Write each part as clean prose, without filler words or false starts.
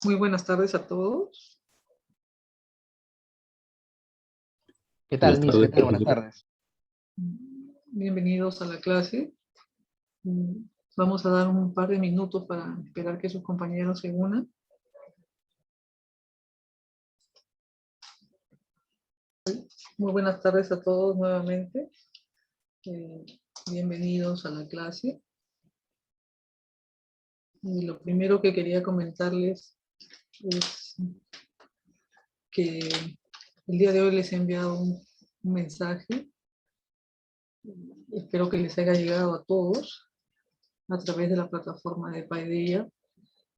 Muy buenas tardes a todos. ¿Qué tal, Buenas Miss? ¿Qué tardes, tal? Buenas profesor. tardes. Bienvenidos a la clase. Vamos a dar un par de minutos para esperar que sus compañeros se unan. Muy buenas tardes a todos nuevamente. Bienvenidos a la clase. Y lo primero que quería comentarles es que el día de hoy les he enviado un mensaje. Espero que les haya llegado a todos a través de la plataforma de Paideia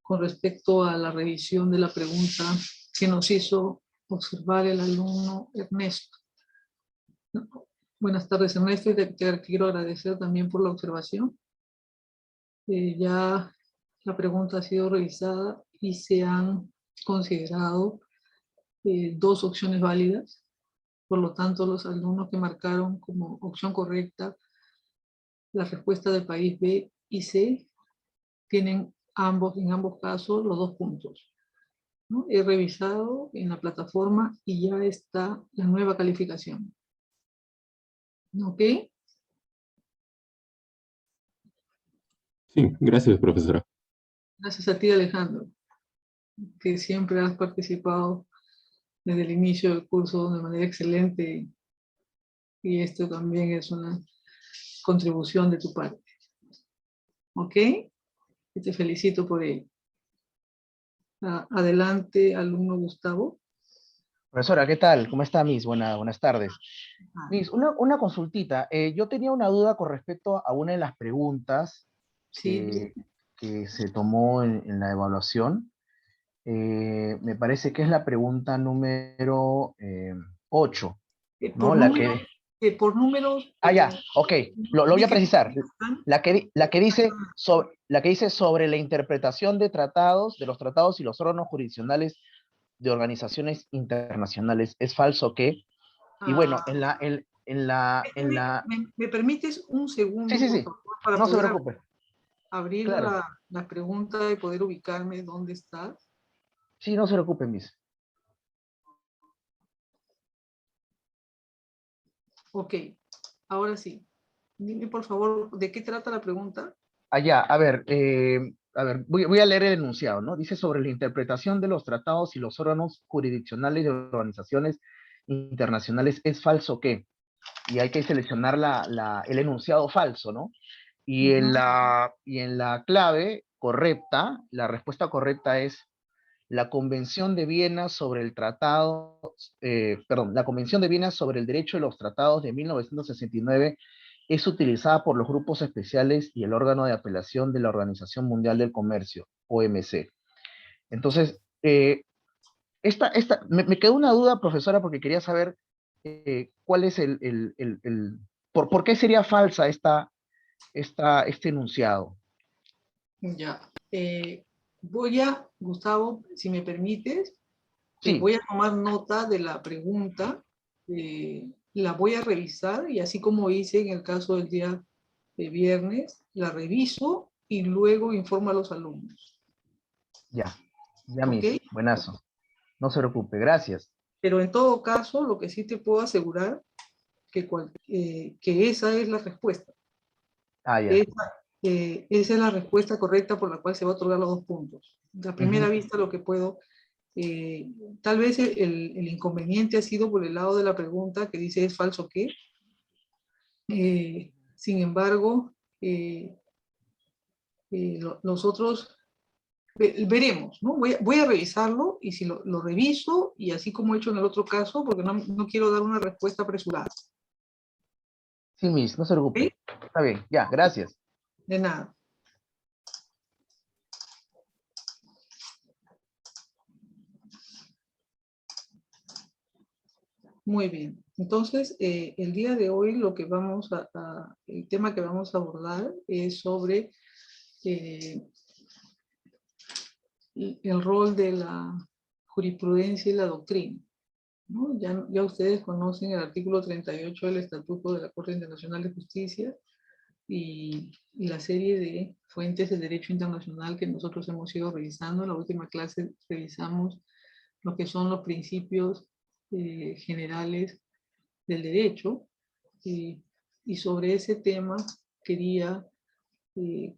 con respecto a la revisión de la pregunta que nos hizo observar el alumno Ernesto. Buenas tardes, Ernesto, y te quiero agradecer también por la observación. Ya la pregunta ha sido revisada y se han considerado dos opciones válidas. Por lo tanto, los alumnos que marcaron como opción correcta la respuesta del país B y C tienen en ambos casos los 2 puntos, ¿no? He revisado en la plataforma y ya está la nueva calificación. ¿Ok? Sí, gracias, profesora. Gracias a ti, Alejandro, que siempre has participado desde el inicio del curso de manera excelente, y esto también es una contribución de tu parte. ¿Ok? Y te felicito por ello. Adelante, alumno Gustavo. Profesora, ¿qué tal? ¿Cómo está, Miss? Buenas tardes. Miss, una consultita. Yo tenía una duda con respecto a una de las preguntas Sí. que se tomó en la evaluación. Me parece que es la pregunta número 8, ¿no? Por números. Ya, ok. Lo voy a precisar. Están. La que dice sobre la interpretación de tratados, de los tratados y los órganos jurisdiccionales de organizaciones internacionales. ¿Es falso que? Y bueno, ¿Me permites un segundo, por Sí, favor, para no se poder preocupe. abrir Claro. la pregunta y poder ubicarme dónde estás? Sí, no se preocupe, Miss. Ok, ahora sí. Dime, por favor, ¿de qué trata la pregunta? Allá, a ver, voy a leer el enunciado, ¿no? Dice sobre la interpretación de los tratados y los órganos jurisdiccionales de organizaciones internacionales, ¿es falso que? Y hay que seleccionar el enunciado falso, ¿no? Y en la clave correcta, la respuesta correcta es la Convención de Viena sobre el la Convención de Viena sobre el Derecho de los Tratados de 1969 es utilizada por los grupos especiales y el órgano de apelación de la Organización Mundial del Comercio, OMC. Entonces, me quedó una duda, profesora, porque quería saber cuál es ¿por qué sería falsa este enunciado? Ya. Gustavo, si me permites, Sí, voy a tomar nota de la pregunta, la voy a revisar y así como hice en el caso del día de viernes, la reviso y luego informo a los alumnos. ya, ¿Ok? Miss, buenazo. No se preocupe, gracias. Pero en todo caso, lo que sí te puedo asegurar que esa es la respuesta. Ya. Esa es la respuesta correcta por la cual se va a otorgar los 2 puntos. A primera vista, lo que puedo, tal vez el inconveniente ha sido por el lado de la pregunta que dice ¿es falso qué? Sin embargo, nosotros veremos, ¿no? Voy a revisarlo, y si lo reviso, y así como he hecho en el otro caso, porque no quiero dar una respuesta apresurada. Sí, Miss, no se preocupe. ¿Sí? Está bien, ya, gracias. De nada. Muy bien. Entonces, el día de hoy el tema que vamos a abordar es sobre el rol de la jurisprudencia y la doctrina, ¿no? Ya ustedes conocen el artículo 38 del Estatuto de la Corte Internacional de Justicia, y la serie de fuentes de derecho internacional que nosotros hemos ido revisando. En la última clase revisamos lo que son los principios generales del derecho, y sobre ese tema quería eh,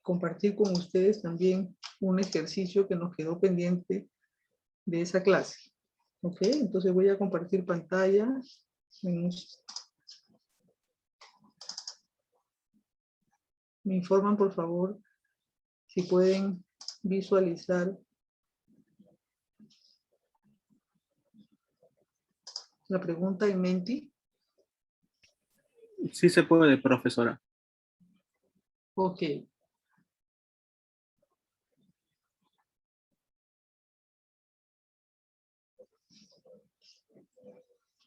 compartir con ustedes también un ejercicio que nos quedó pendiente de esa clase. ¿Ok? Entonces voy a compartir pantalla. Me informan, por favor, si pueden visualizar la pregunta en Menti. Sí se puede, profesora. Ok.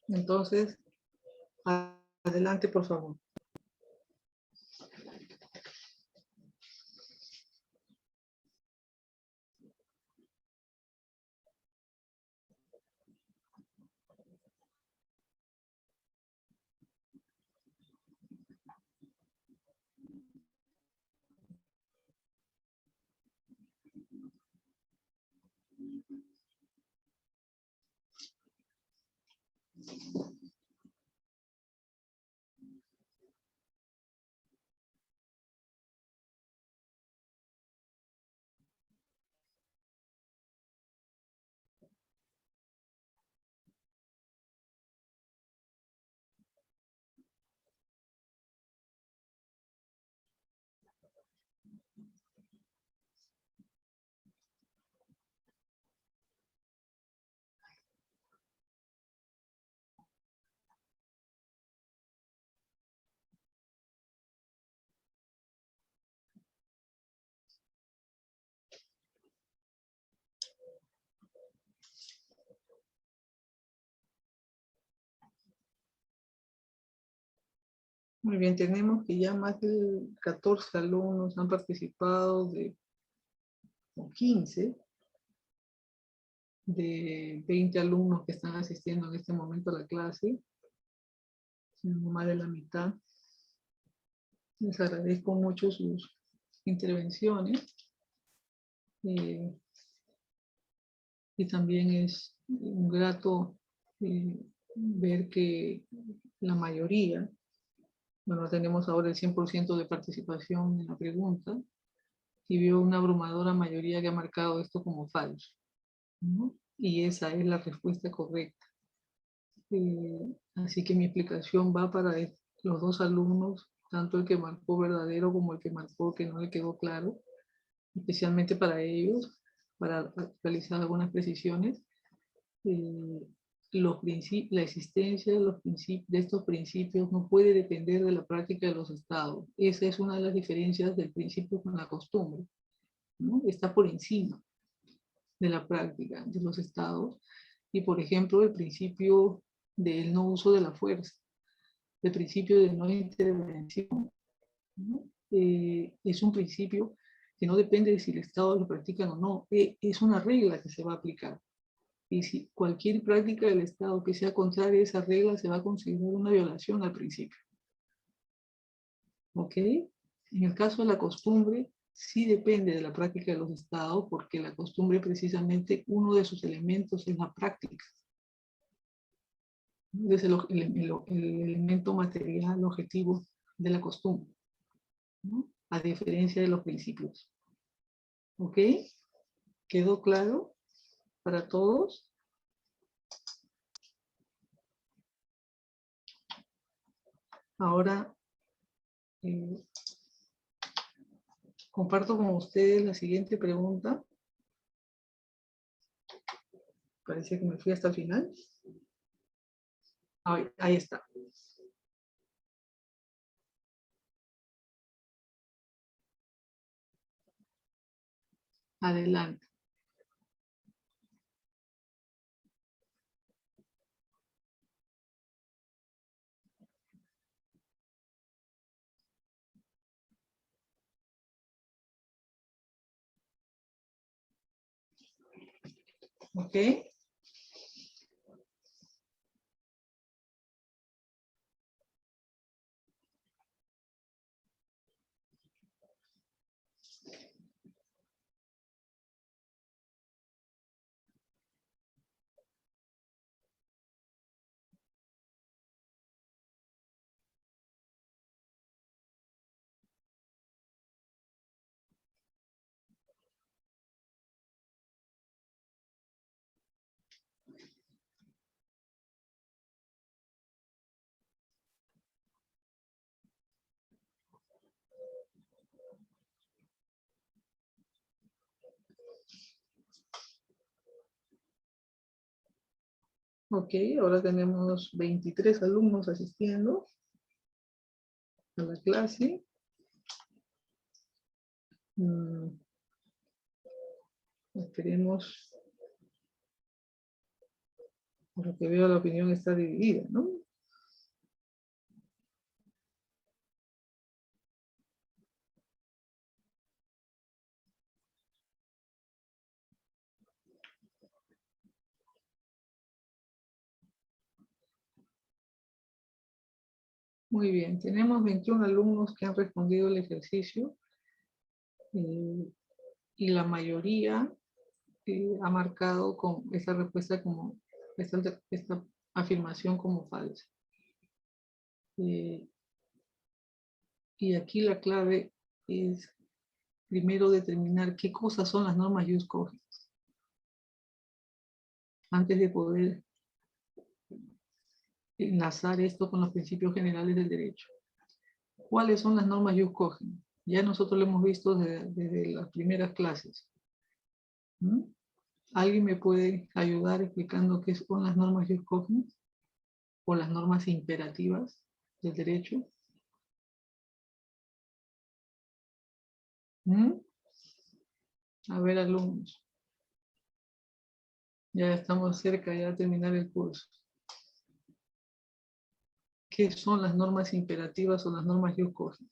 Entonces, adelante, por favor. Muy bien, tenemos que ya más de 14 alumnos han participado, o 15 de 20 alumnos que están asistiendo en este momento a la clase, no más de la mitad. Les agradezco mucho sus intervenciones, y también es un grato ver que la mayoría, bueno, tenemos ahora el 100% de participación en la pregunta, y veo una abrumadora mayoría que ha marcado esto como falso, ¿no? Y esa es la respuesta correcta. Así que mi explicación va para los dos alumnos, tanto el que marcó verdadero como el que marcó que no le quedó claro, especialmente para ellos, para realizar algunas precisiones. La existencia de estos principios no puede depender de la práctica de los estados. Esa es una de las diferencias del principio con la costumbre, ¿no? Está por encima de la práctica de los estados. Y por ejemplo, el principio del no uso de la fuerza, el principio de no intervención, ¿no? Es un principio que no depende de si el estado lo practica o no, es una regla que se va a aplicar. Y si cualquier práctica del Estado que sea contraria a esa regla se va a considerar una violación al principio. ¿Ok? En el caso de la costumbre, sí depende de la práctica de los Estados, porque la costumbre precisamente uno de sus elementos es la práctica. Es el elemento material objetivo de la costumbre, ¿no? A diferencia de los principios. ¿Ok? ¿Quedó claro para todos? Ahora, comparto con ustedes la siguiente pregunta. Parece que me fui hasta el final. Ahí está. Adelante. ¿Ok? Ok, ahora tenemos 23 alumnos asistiendo a la clase. Esperemos, por lo que veo la opinión está dividida, ¿no? Muy bien, tenemos 21 alumnos que han respondido el ejercicio y la mayoría ha marcado con esta respuesta como, esta afirmación como falsa. Y aquí la clave es primero determinar qué cosas son las normas jus cogens antes de poder enlazar esto con los principios generales del derecho. ¿Cuáles son las normas jus cogens? Ya nosotros lo hemos visto desde las primeras clases. ¿Alguien me puede ayudar explicando qué son las normas jus cogens o las normas imperativas del derecho? A ver, alumnos. Ya estamos cerca ya de terminar el curso. ¿Qué son las normas imperativas o las normas jus cogens?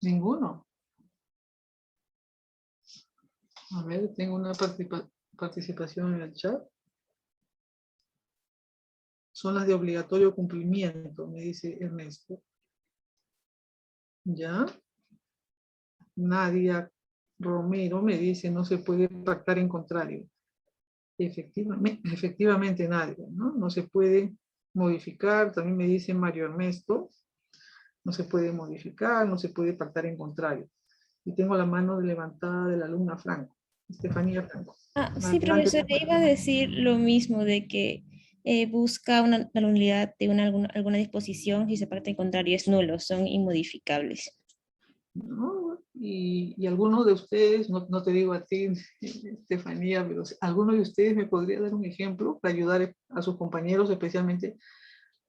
Ninguno. A ver, tengo una participación en el chat. Son las de obligatorio cumplimiento, me dice Ernesto. ¿Ya? Nadia Romero me dice no se puede pactar en contrario. Efectivamente Nadia, ¿no? No se puede modificar. También me dice Mario Ernesto. No se puede modificar, no se puede pactar en contrario. Y tengo la mano levantada de la alumna Franco, Estefanía Franco. Sí, Adelante. profesor, iba a decir lo mismo de que busca la nulidad de alguna disposición si se parte en contrario es nulo, son inmodificables. ¿No? Y algunos de ustedes, no te digo a ti, Estefanía, pero algunos de ustedes me podría dar un ejemplo para ayudar a sus compañeros, especialmente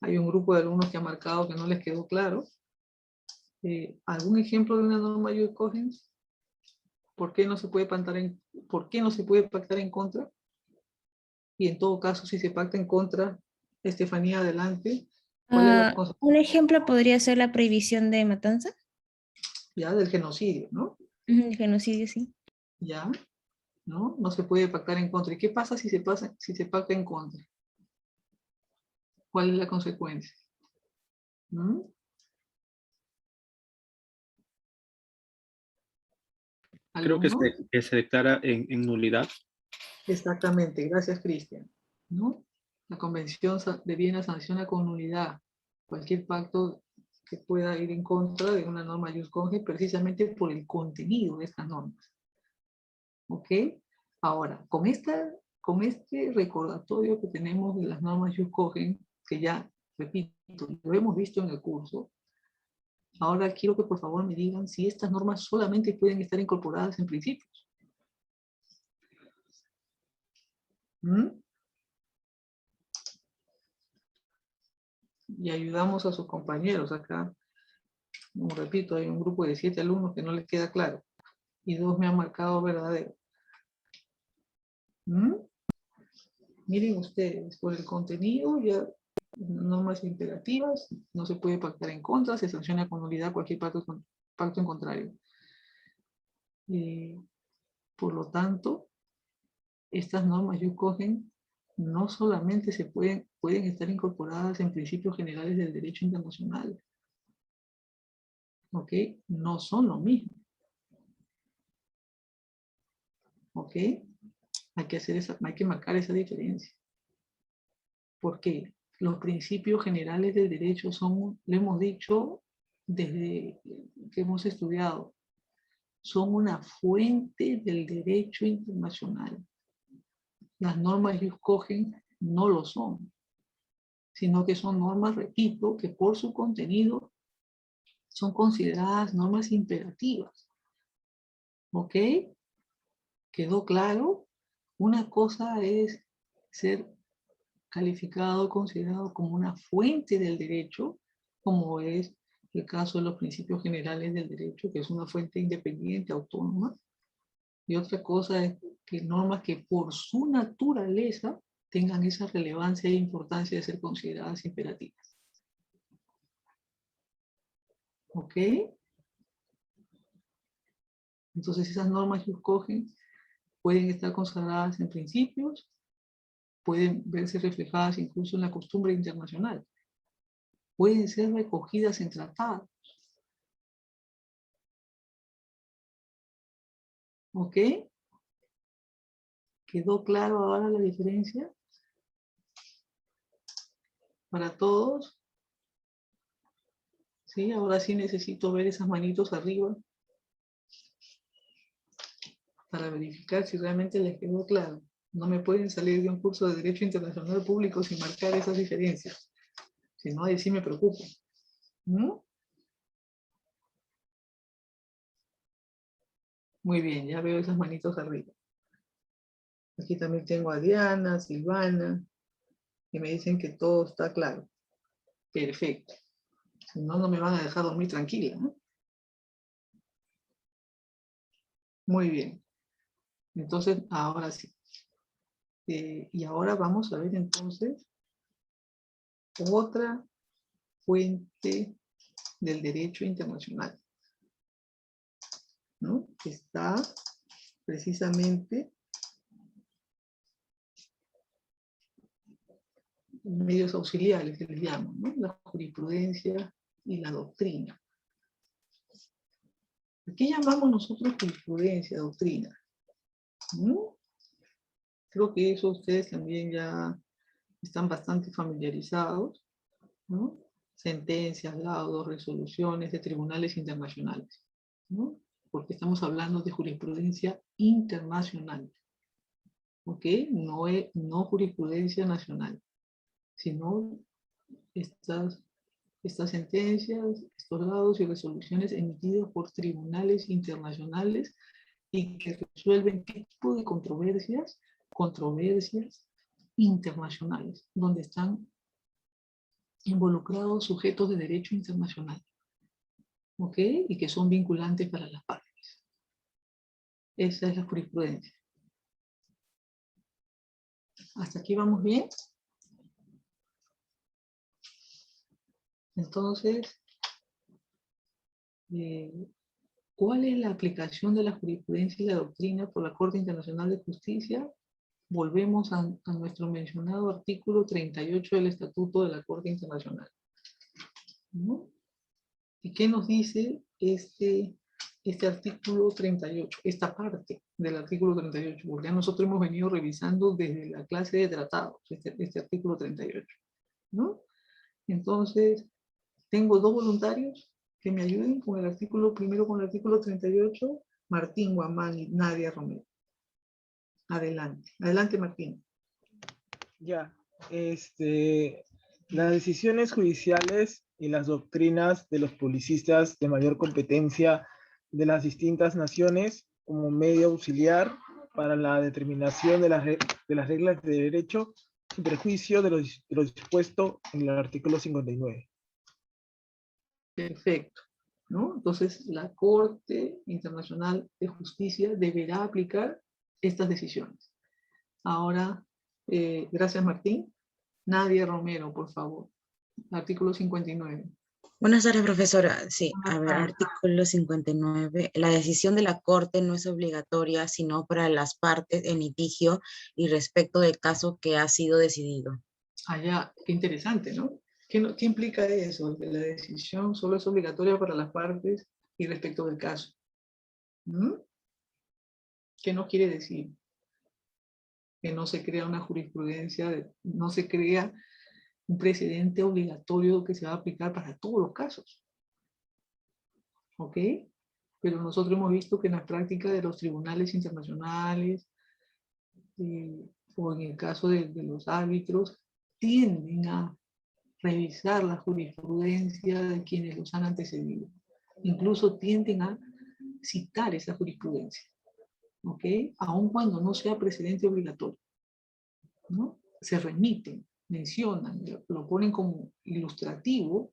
hay un grupo de alumnos que ha marcado que no les quedó claro. ¿Algún ejemplo de una norma jus cogens? ¿Por qué no se puede pactar en contra? Y en todo caso, si se pacta en contra, Estefanía, adelante. ¿Cuál es la cosa? Un ejemplo podría ser la prohibición de matanza. Ya, del genocidio, ¿no? El genocidio, sí. Ya, ¿no? No se puede pactar en contra. ¿Y qué pasa si se pacta en contra? ¿Cuál es la consecuencia? Creo que ¿Alguno? se declara en nulidad. Exactamente, gracias Cristian. ¿No? La Convención de Viena sanciona con nulidad cualquier pacto que pueda ir en contra de una norma jus cogens precisamente por el contenido de estas normas. ¿Ok? Ahora, con este recordatorio que tenemos de las normas jus cogens, que ya, repito, lo hemos visto en el curso, ahora quiero que por favor me digan si estas normas solamente pueden estar incorporadas en principios. Y ayudamos a sus compañeros acá. Como repito, hay un grupo de 7 alumnos que no les queda claro. Y 2 me han marcado verdadero. Miren ustedes, por el contenido ya normas imperativas, no se puede pactar en contra, se sanciona con nulidad cualquier pacto en contrario. Por lo tanto, estas normas jus cogens no solamente pueden estar incorporadas en principios generales del derecho internacional, ¿ok? No son lo mismo, ¿ok? Hay que marcar esa diferencia. Porque los principios generales del derecho son, lo hemos dicho desde que hemos estudiado, son una fuente del derecho internacional. Las normas jus cogens no lo son, sino que son normas, repito, que por su contenido son consideradas normas imperativas. ¿Ok? ¿Quedó claro? Una cosa es ser calificado, considerado como una fuente del derecho, como es el caso de los principios generales del derecho, que es una fuente independiente, autónoma. Y otra cosa es que normas que por su naturaleza tengan esa relevancia e importancia de ser consideradas imperativas. ¿Ok? Entonces esas normas que escogen pueden estar consagradas en principios, pueden verse reflejadas incluso en la costumbre internacional, pueden ser recogidas en tratados. ¿Ok? ¿Quedó claro ahora la diferencia? Para todos. ¿Sí? Ahora sí necesito ver esas manitos arriba para verificar si realmente les quedó claro. No me pueden salir de un curso de Derecho Internacional Público sin marcar esas diferencias. Si no, ahí sí me preocupo. ¿No? Muy bien, ya veo esas manitos arriba. Aquí también tengo a Diana, Silvana, que me dicen que todo está claro. Perfecto. Si no, no me van a dejar dormir tranquila, ¿no? Muy bien. Entonces, ahora sí. Y ahora vamos a ver entonces otra fuente del derecho internacional, ¿no? Que está precisamente en medios auxiliares, que les llaman, ¿no? La jurisprudencia y la doctrina. ¿Qué llamamos nosotros jurisprudencia, doctrina? ¿No? Creo que eso ustedes también ya están bastante familiarizados, ¿no? Sentencias, laudos, resoluciones de tribunales internacionales, ¿no? Porque estamos hablando de jurisprudencia internacional, ¿ok? No jurisprudencia nacional, sino estas sentencias, estos laudos y resoluciones emitidos por tribunales internacionales y que resuelven qué tipo de controversias internacionales, donde están involucrados sujetos de derecho internacional, ¿ok? Y que son vinculantes para las partes. Esa es la jurisprudencia. ¿Hasta aquí vamos bien? Entonces, ¿cuál es la aplicación de la jurisprudencia y la doctrina por la Corte Internacional de Justicia? Volvemos a nuestro mencionado artículo 38 del Estatuto de la Corte Internacional, ¿no? ¿Y qué nos dice este artículo 38? Esta parte del artículo 38, porque ya nosotros hemos venido revisando desde la clase de tratados, este artículo 38, ¿no? Entonces, tengo dos voluntarios que me ayuden con el artículo, primero con el artículo 38, Martín Guamán y Nadia Romero. Adelante. Adelante, Martín. Ya, las decisiones judiciales y las doctrinas de los publicistas de mayor competencia de las distintas naciones como medio auxiliar para la determinación de las reglas de derecho sin perjuicio de lo dispuesto en el artículo 59. Perfecto, ¿no? Entonces, la Corte Internacional de Justicia deberá aplicar estas decisiones. Ahora, gracias, Martín. Nadia Romero, por favor. Artículo 59. Buenas tardes, profesora. Sí, a Buenas ver, tardes. artículo 59. La decisión de la Corte no es obligatoria, sino para las partes en litigio y respecto del caso que ha sido decidido. Allá, qué interesante, ¿no? ¿Qué implica eso? Que la decisión solo es obligatoria para las partes y respecto del caso. ¿Mm? ¿Qué nos quiere decir? Que no se crea una jurisprudencia, no se crea un precedente obligatorio que se va a aplicar para todos los casos. ¿Ok? Pero nosotros hemos visto que en la práctica de los tribunales internacionales, o en el caso de los árbitros, tienden a revisar la jurisprudencia de quienes los han antecedido. Incluso tienden a citar esa jurisprudencia, ¿ok? Aun cuando no sea precedente obligatorio, ¿no? Se remiten, mencionan, lo ponen como ilustrativo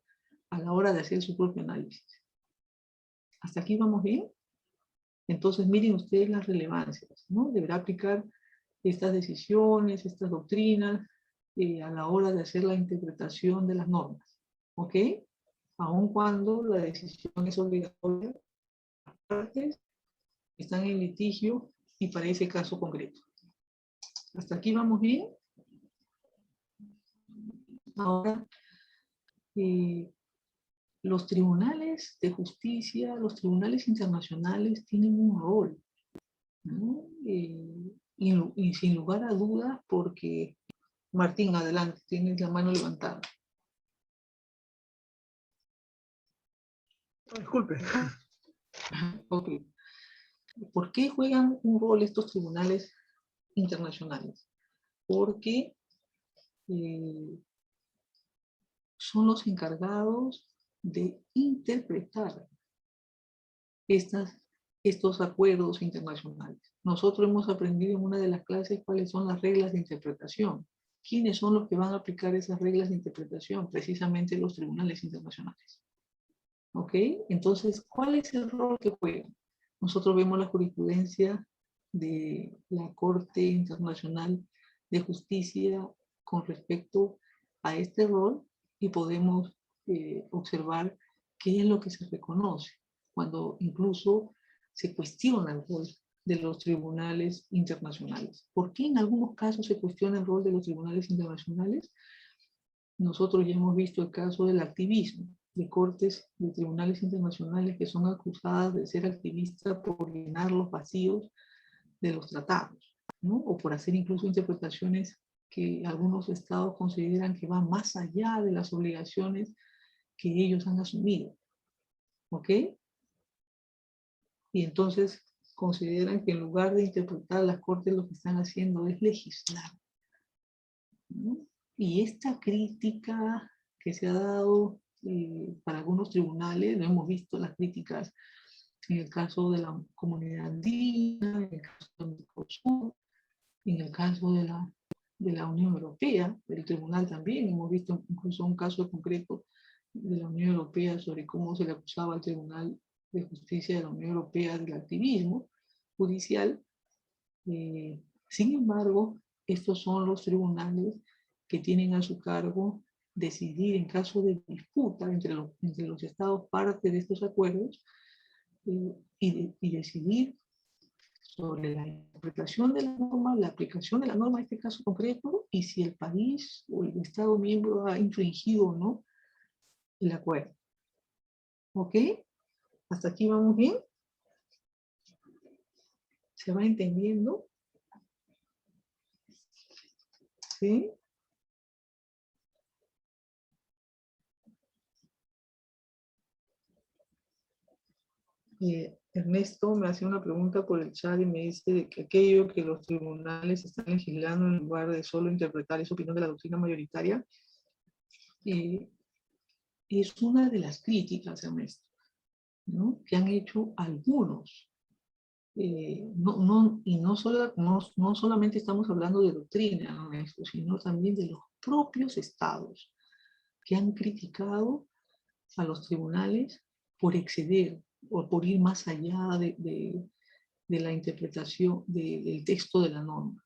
a la hora de hacer su propio análisis. ¿Hasta aquí vamos bien? Entonces miren ustedes las relevancias, ¿no? Deberá aplicar estas decisiones, estas doctrinas, a la hora de hacer la interpretación de las normas, ¿ok? Aun cuando la decisión es obligatoria, las partes están en litigio y para ese caso concreto. ¿Hasta aquí vamos bien? Ahora, los tribunales de justicia, los tribunales internacionales tienen un rol, ¿no? Y sin lugar a dudas, porque, Martín, adelante, tienes la mano levantada. Oh, disculpe. Ok. ¿Por qué juegan un rol estos tribunales internacionales? Porque son los encargados de interpretar estos acuerdos internacionales. Nosotros hemos aprendido en una de las clases cuáles son las reglas de interpretación. ¿Quiénes son los que van a aplicar esas reglas de interpretación? Precisamente los tribunales internacionales. ¿Ok? Entonces, ¿cuál es el rol que juegan? Nosotros vemos la jurisprudencia de la Corte Internacional de Justicia con respecto a este rol y podemos observar qué es lo que se reconoce cuando incluso se cuestiona el rol de los tribunales internacionales. ¿Por qué en algunos casos se cuestiona el rol de los tribunales internacionales? Nosotros ya hemos visto el caso del activismo, de cortes de tribunales internacionales que son acusadas de ser activistas por llenar los vacíos de los tratados, ¿no? O por hacer incluso interpretaciones que algunos estados consideran que van más allá de las obligaciones que ellos han asumido. ¿Ok? Y entonces consideran que en lugar de interpretar las cortes lo que están haciendo es legislar, ¿no? Y esta crítica que se ha dado para algunos tribunales, lo hemos visto las críticas en el caso de la comunidad andina, en el caso del Mercosur, en el caso de la Unión Europea, del tribunal también, hemos visto incluso un caso concreto de la Unión Europea sobre cómo se le acusaba al Tribunal de Justicia de la Unión Europea del activismo judicial. Sin embargo, estos son los tribunales que tienen a su cargo decidir en caso de disputa entre los estados parte de estos acuerdos y decidir sobre la interpretación de la norma, la aplicación de la norma en este caso concreto y si el país o el estado miembro ha infringido o no el acuerdo. ¿Ok? ¿Hasta aquí vamos bien? ¿Se va entendiendo? ¿Sí? Ernesto me hace una pregunta por el chat y me dice de que aquello que los tribunales están legislando en lugar de solo interpretar esa opinión de la doctrina mayoritaria es una de las críticas, Ernesto, ¿no? Que han hecho algunos. Y no solamente estamos hablando de doctrina, Ernesto, sino también de los propios estados que han criticado a los tribunales por exceder o por ir más allá de la interpretación del texto de la norma.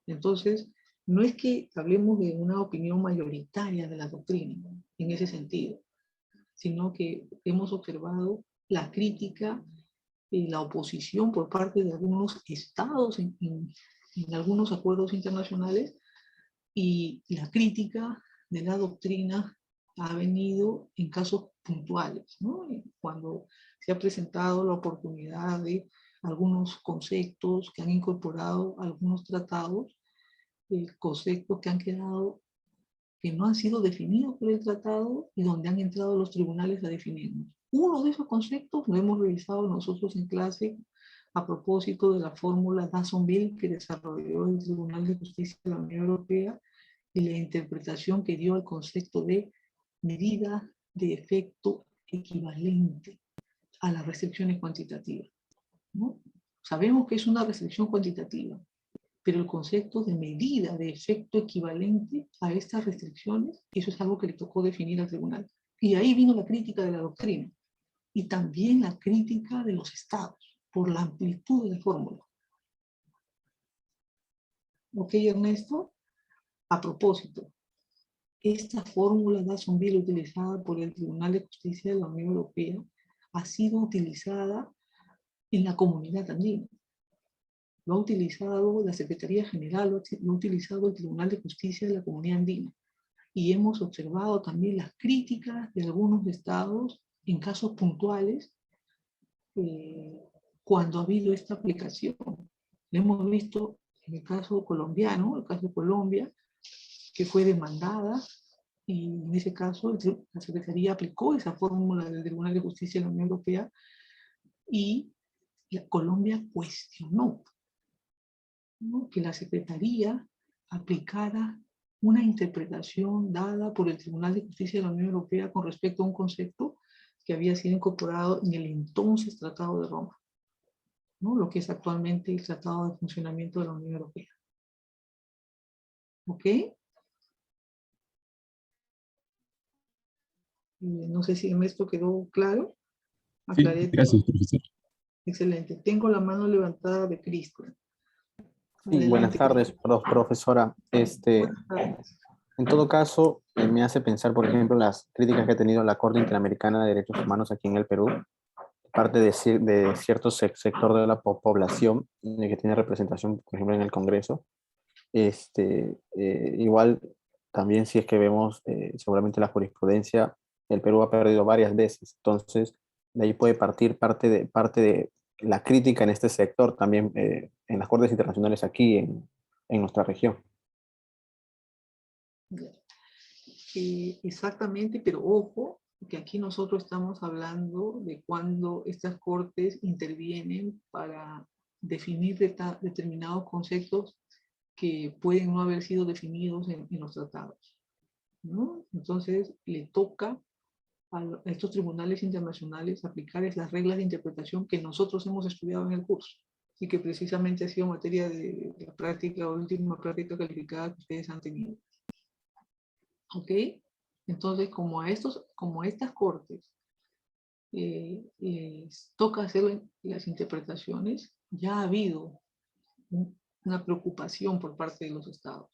Entonces, no es que hablemos de una opinión mayoritaria de la doctrina en ese sentido, sino que hemos observado la crítica y la oposición por parte de algunos estados en algunos acuerdos internacionales y la crítica de la doctrina ha venido en casos puntuales, ¿no? Cuando se ha presentado la oportunidad de algunos conceptos que han incorporado algunos tratados, conceptos que han quedado, que no han sido definidos por el tratado y donde han entrado los tribunales a definirlos. Uno de esos conceptos lo hemos revisado nosotros en clase a propósito de la fórmula Dasonville que desarrolló el Tribunal de Justicia de la Unión Europea y la interpretación que dio al concepto de medida de efecto equivalente. a las restricciones cuantitativas, ¿no? Sabemos que es una restricción cuantitativa, pero el concepto de medida de efecto equivalente a estas restricciones, eso es algo que le tocó definir al tribunal. Y ahí vino la crítica de la doctrina, y también la crítica de los estados, por la amplitud de la fórmula. ¿Ok, Ernesto? A propósito, esta fórmula Dasonville utilizada por el Tribunal de Justicia de la Unión Europea ha sido utilizada en la comunidad andina. Lo ha utilizado la Secretaría General, lo ha utilizado el Tribunal de Justicia de la Comunidad Andina. Y hemos observado también las críticas de algunos estados en casos puntuales cuando ha habido esta aplicación. Lo hemos visto en el caso colombiano, el caso de Colombia, que fue demandada, y en ese caso la Secretaría aplicó esa fórmula del Tribunal de Justicia de la Unión Europea y Colombia cuestionó, ¿no?, que la Secretaría aplicara una interpretación dada por el Tribunal de Justicia de la Unión Europea con respecto a un concepto que había sido incorporado en el entonces Tratado de Roma, ¿no?, lo que es actualmente el Tratado de Funcionamiento de la Unión Europea. ¿Ok? No sé si en esto quedó claro. Sí, Aclaré gracias, todo. profesor. Excelente. Tengo la mano levantada de Cristian. Sí, buenas tardes, profesora. Buenas tardes. En todo caso, me hace pensar, por ejemplo, las críticas que ha tenido la Corte Interamericana de Derechos Humanos aquí en el Perú, parte de cierto sector de la población que tiene representación, por ejemplo, en el Congreso. Igual, también si es que vemos seguramente la jurisprudencia, el Perú ha perdido varias veces, entonces de ahí puede partir parte de la crítica en este sector también en las cortes internacionales aquí en nuestra región. Exactamente, pero ojo, que aquí nosotros estamos hablando de cuando estas cortes intervienen para definir determinados conceptos que pueden no haber sido definidos en los tratados, ¿no? Entonces, le toca a estos tribunales internacionales aplicar las reglas de interpretación que nosotros hemos estudiado en el curso y que precisamente ha sido materia de la práctica o última práctica calificada que ustedes han tenido. ¿Ok? Entonces, como a estas cortes toca hacer las interpretaciones, ya ha habido una preocupación por parte de los estados.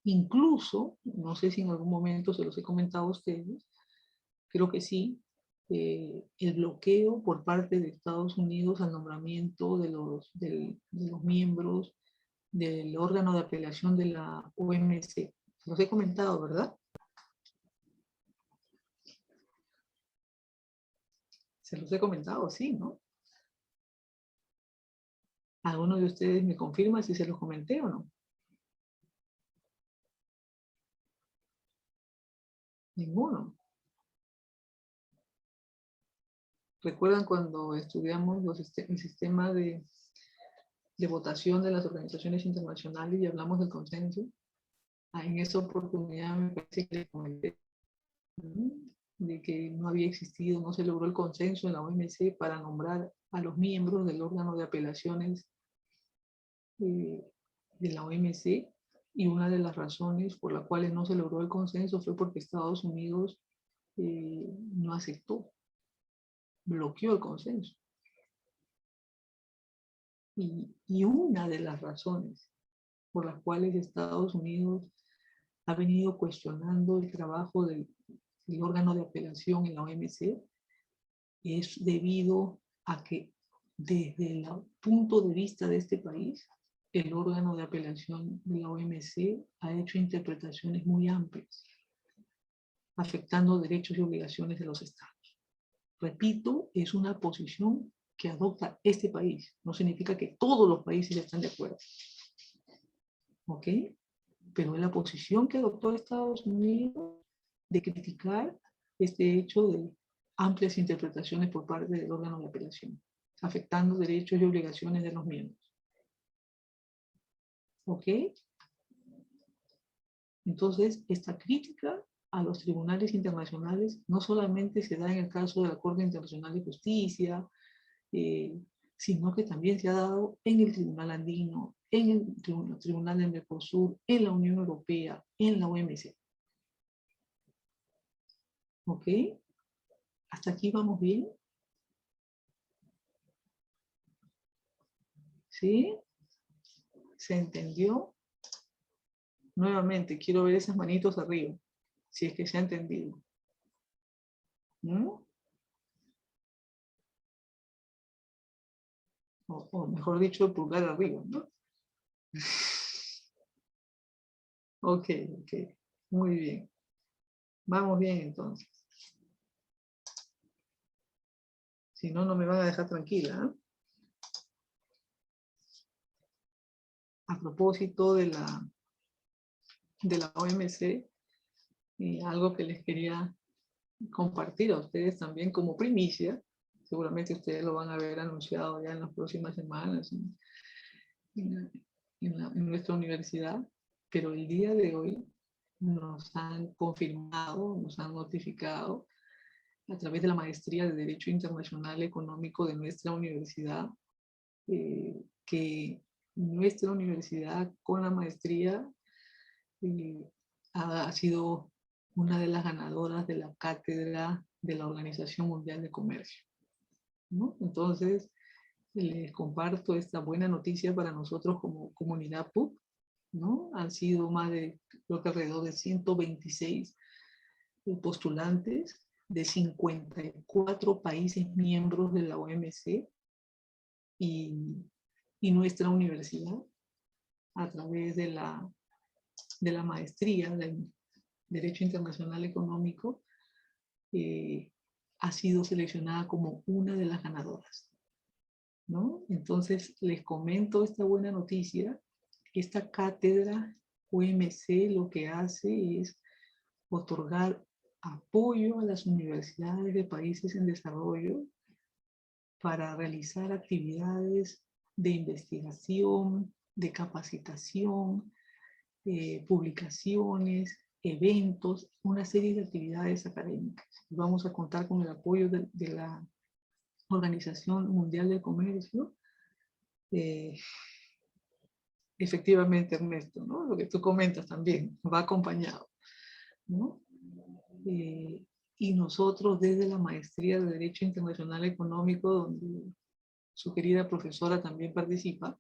Incluso, no sé si en algún momento se los he comentado a ustedes, creo que sí, el bloqueo por parte de Estados Unidos al nombramiento de los miembros del órgano de apelación de la OMC. Se los he comentado, ¿verdad? Se los he comentado, sí, ¿no? ¿Alguno de ustedes me confirma si se los comenté o no? Ninguno. ¿Recuerdan cuando estudiamos el sistema de votación de las organizaciones internacionales y hablamos del consenso? En esa oportunidad me parece que les comenté de que no había existido, no se logró el consenso en la OMC para nombrar a los miembros del órgano de apelaciones de la OMC, y una de las razones por las cuales no se logró el consenso fue porque Estados Unidos no aceptó, bloqueó el consenso. Y una de las razones por las cuales Estados Unidos ha venido cuestionando el trabajo del órgano de apelación en la OMC es debido a que desde el punto de vista de este país, el órgano de apelación de la OMC ha hecho interpretaciones muy amplias, afectando derechos y obligaciones de los estados. Repito, es una posición que adopta este país. No significa que todos los países están de acuerdo. ¿Ok? Pero es la posición que adoptó Estados Unidos de criticar este hecho de amplias interpretaciones por parte del órgano de apelación, afectando derechos y obligaciones de los miembros. ¿Ok? Entonces, esta crítica a los tribunales internacionales no solamente se da en el caso de la Corte Internacional de Justicia, sino que también se ha dado en el Tribunal Andino, en el Tribunal del Mercosur, en la Unión Europea, en la OMC. ¿Ok? ¿Hasta aquí vamos bien? ¿Sí? ¿Se entendió? Nuevamente, quiero ver esas manitos arriba, si es que se ha entendido. ¿Mm? O mejor dicho, el pulgar arriba, ¿no? Ok, ok. Muy bien. Vamos bien entonces. Si no, no me van a dejar tranquila, ¿eh? A propósito de la OMC, algo que les quería compartir a ustedes también como primicia, seguramente ustedes lo van a ver anunciado ya en las próximas semanas en nuestra universidad, pero el día de hoy nos han confirmado, nos han notificado a través de la maestría de Derecho Internacional Económico de nuestra universidad, que nuestra universidad con la maestría ha sido una de las ganadoras de la cátedra de la Organización Mundial de Comercio, ¿no? Entonces, les comparto esta buena noticia para nosotros como comunidad PUC, ¿no? Han sido más de, creo que alrededor de 126 postulantes de 54 países miembros de la OMC y nuestra universidad, a través de la maestría del Derecho Internacional Económico, ha sido seleccionada como una de las ganadoras, ¿no? Entonces, les comento esta buena noticia. Esta cátedra OMC lo que hace es otorgar apoyo a las universidades de países en desarrollo para realizar actividades de investigación, de capacitación, publicaciones, eventos, una serie de actividades académicas. Vamos a contar con el apoyo de la Organización Mundial del Comercio. Efectivamente, Ernesto, ¿no? Lo que tú comentas también va acompañado, ¿no? Y nosotros desde la maestría de Derecho Internacional Económico, donde su querida profesora también participa,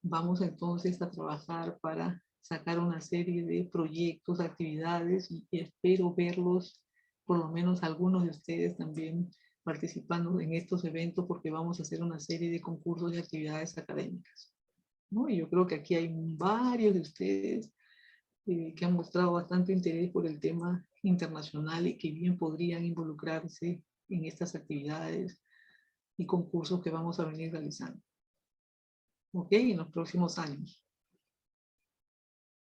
vamos entonces a trabajar para sacar una serie de proyectos, actividades, y espero verlos, por lo menos algunos de ustedes también participando en estos eventos, porque vamos a hacer una serie de concursos y actividades académicas, ¿no? Y yo creo que aquí hay varios de ustedes que han mostrado bastante interés por el tema internacional y que bien podrían involucrarse en estas actividades y concursos que vamos a venir realizando. ¿Ok? En los próximos años,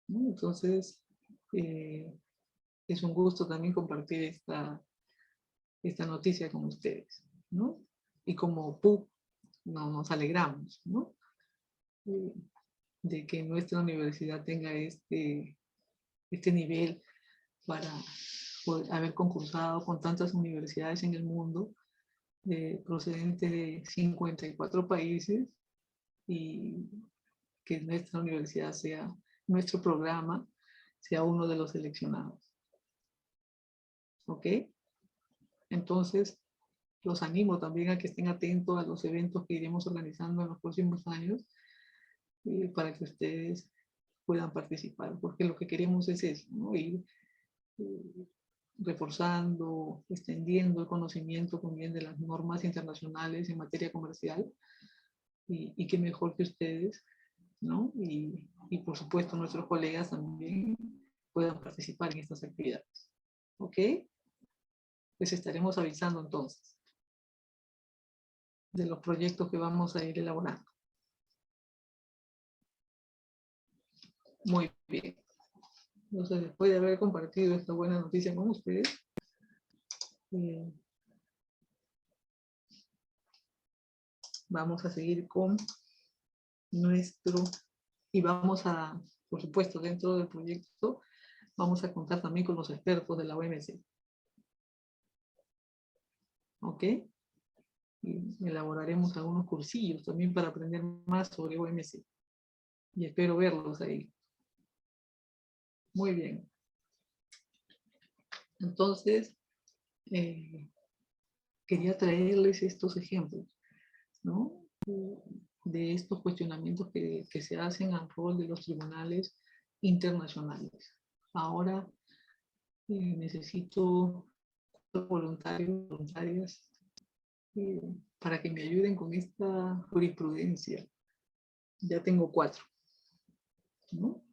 ¿no? Entonces, es un gusto también compartir esta noticia con ustedes, ¿no? Y como PUC nos alegramos, ¿no? De que nuestra universidad tenga este nivel para poder haber concursado con tantas universidades en el mundo, procedentes de 54 países, y que nuestra universidad sea, nuestro programa sea uno de los seleccionados. ¿Ok? Entonces, los animo también a que estén atentos a los eventos que iremos organizando en los próximos años, para que ustedes puedan participar, porque lo que queremos es eso, ¿no? Ir reforzando, extendiendo el conocimiento también de las normas internacionales en materia comercial, y qué mejor que ustedes, ¿no? Y por supuesto nuestros colegas también puedan participar en estas actividades. ¿Ok? Pues estaremos avisando entonces de los proyectos que vamos a ir elaborando. Muy bien. Entonces, después de haber compartido esta buena noticia con ustedes, vamos a seguir con nuestro, y vamos a, por supuesto, dentro del proyecto, vamos a contar también con los expertos de la OMC. ¿Ok? Y elaboraremos algunos cursillos también para aprender más sobre OMC. Y espero verlos ahí. Muy bien. Entonces, quería traerles estos ejemplos, ¿no? De estos cuestionamientos que se hacen al rol de los tribunales internacionales. Ahora necesito voluntarios, voluntarias, para que me ayuden con esta jurisprudencia. Ya tengo 4, ¿no?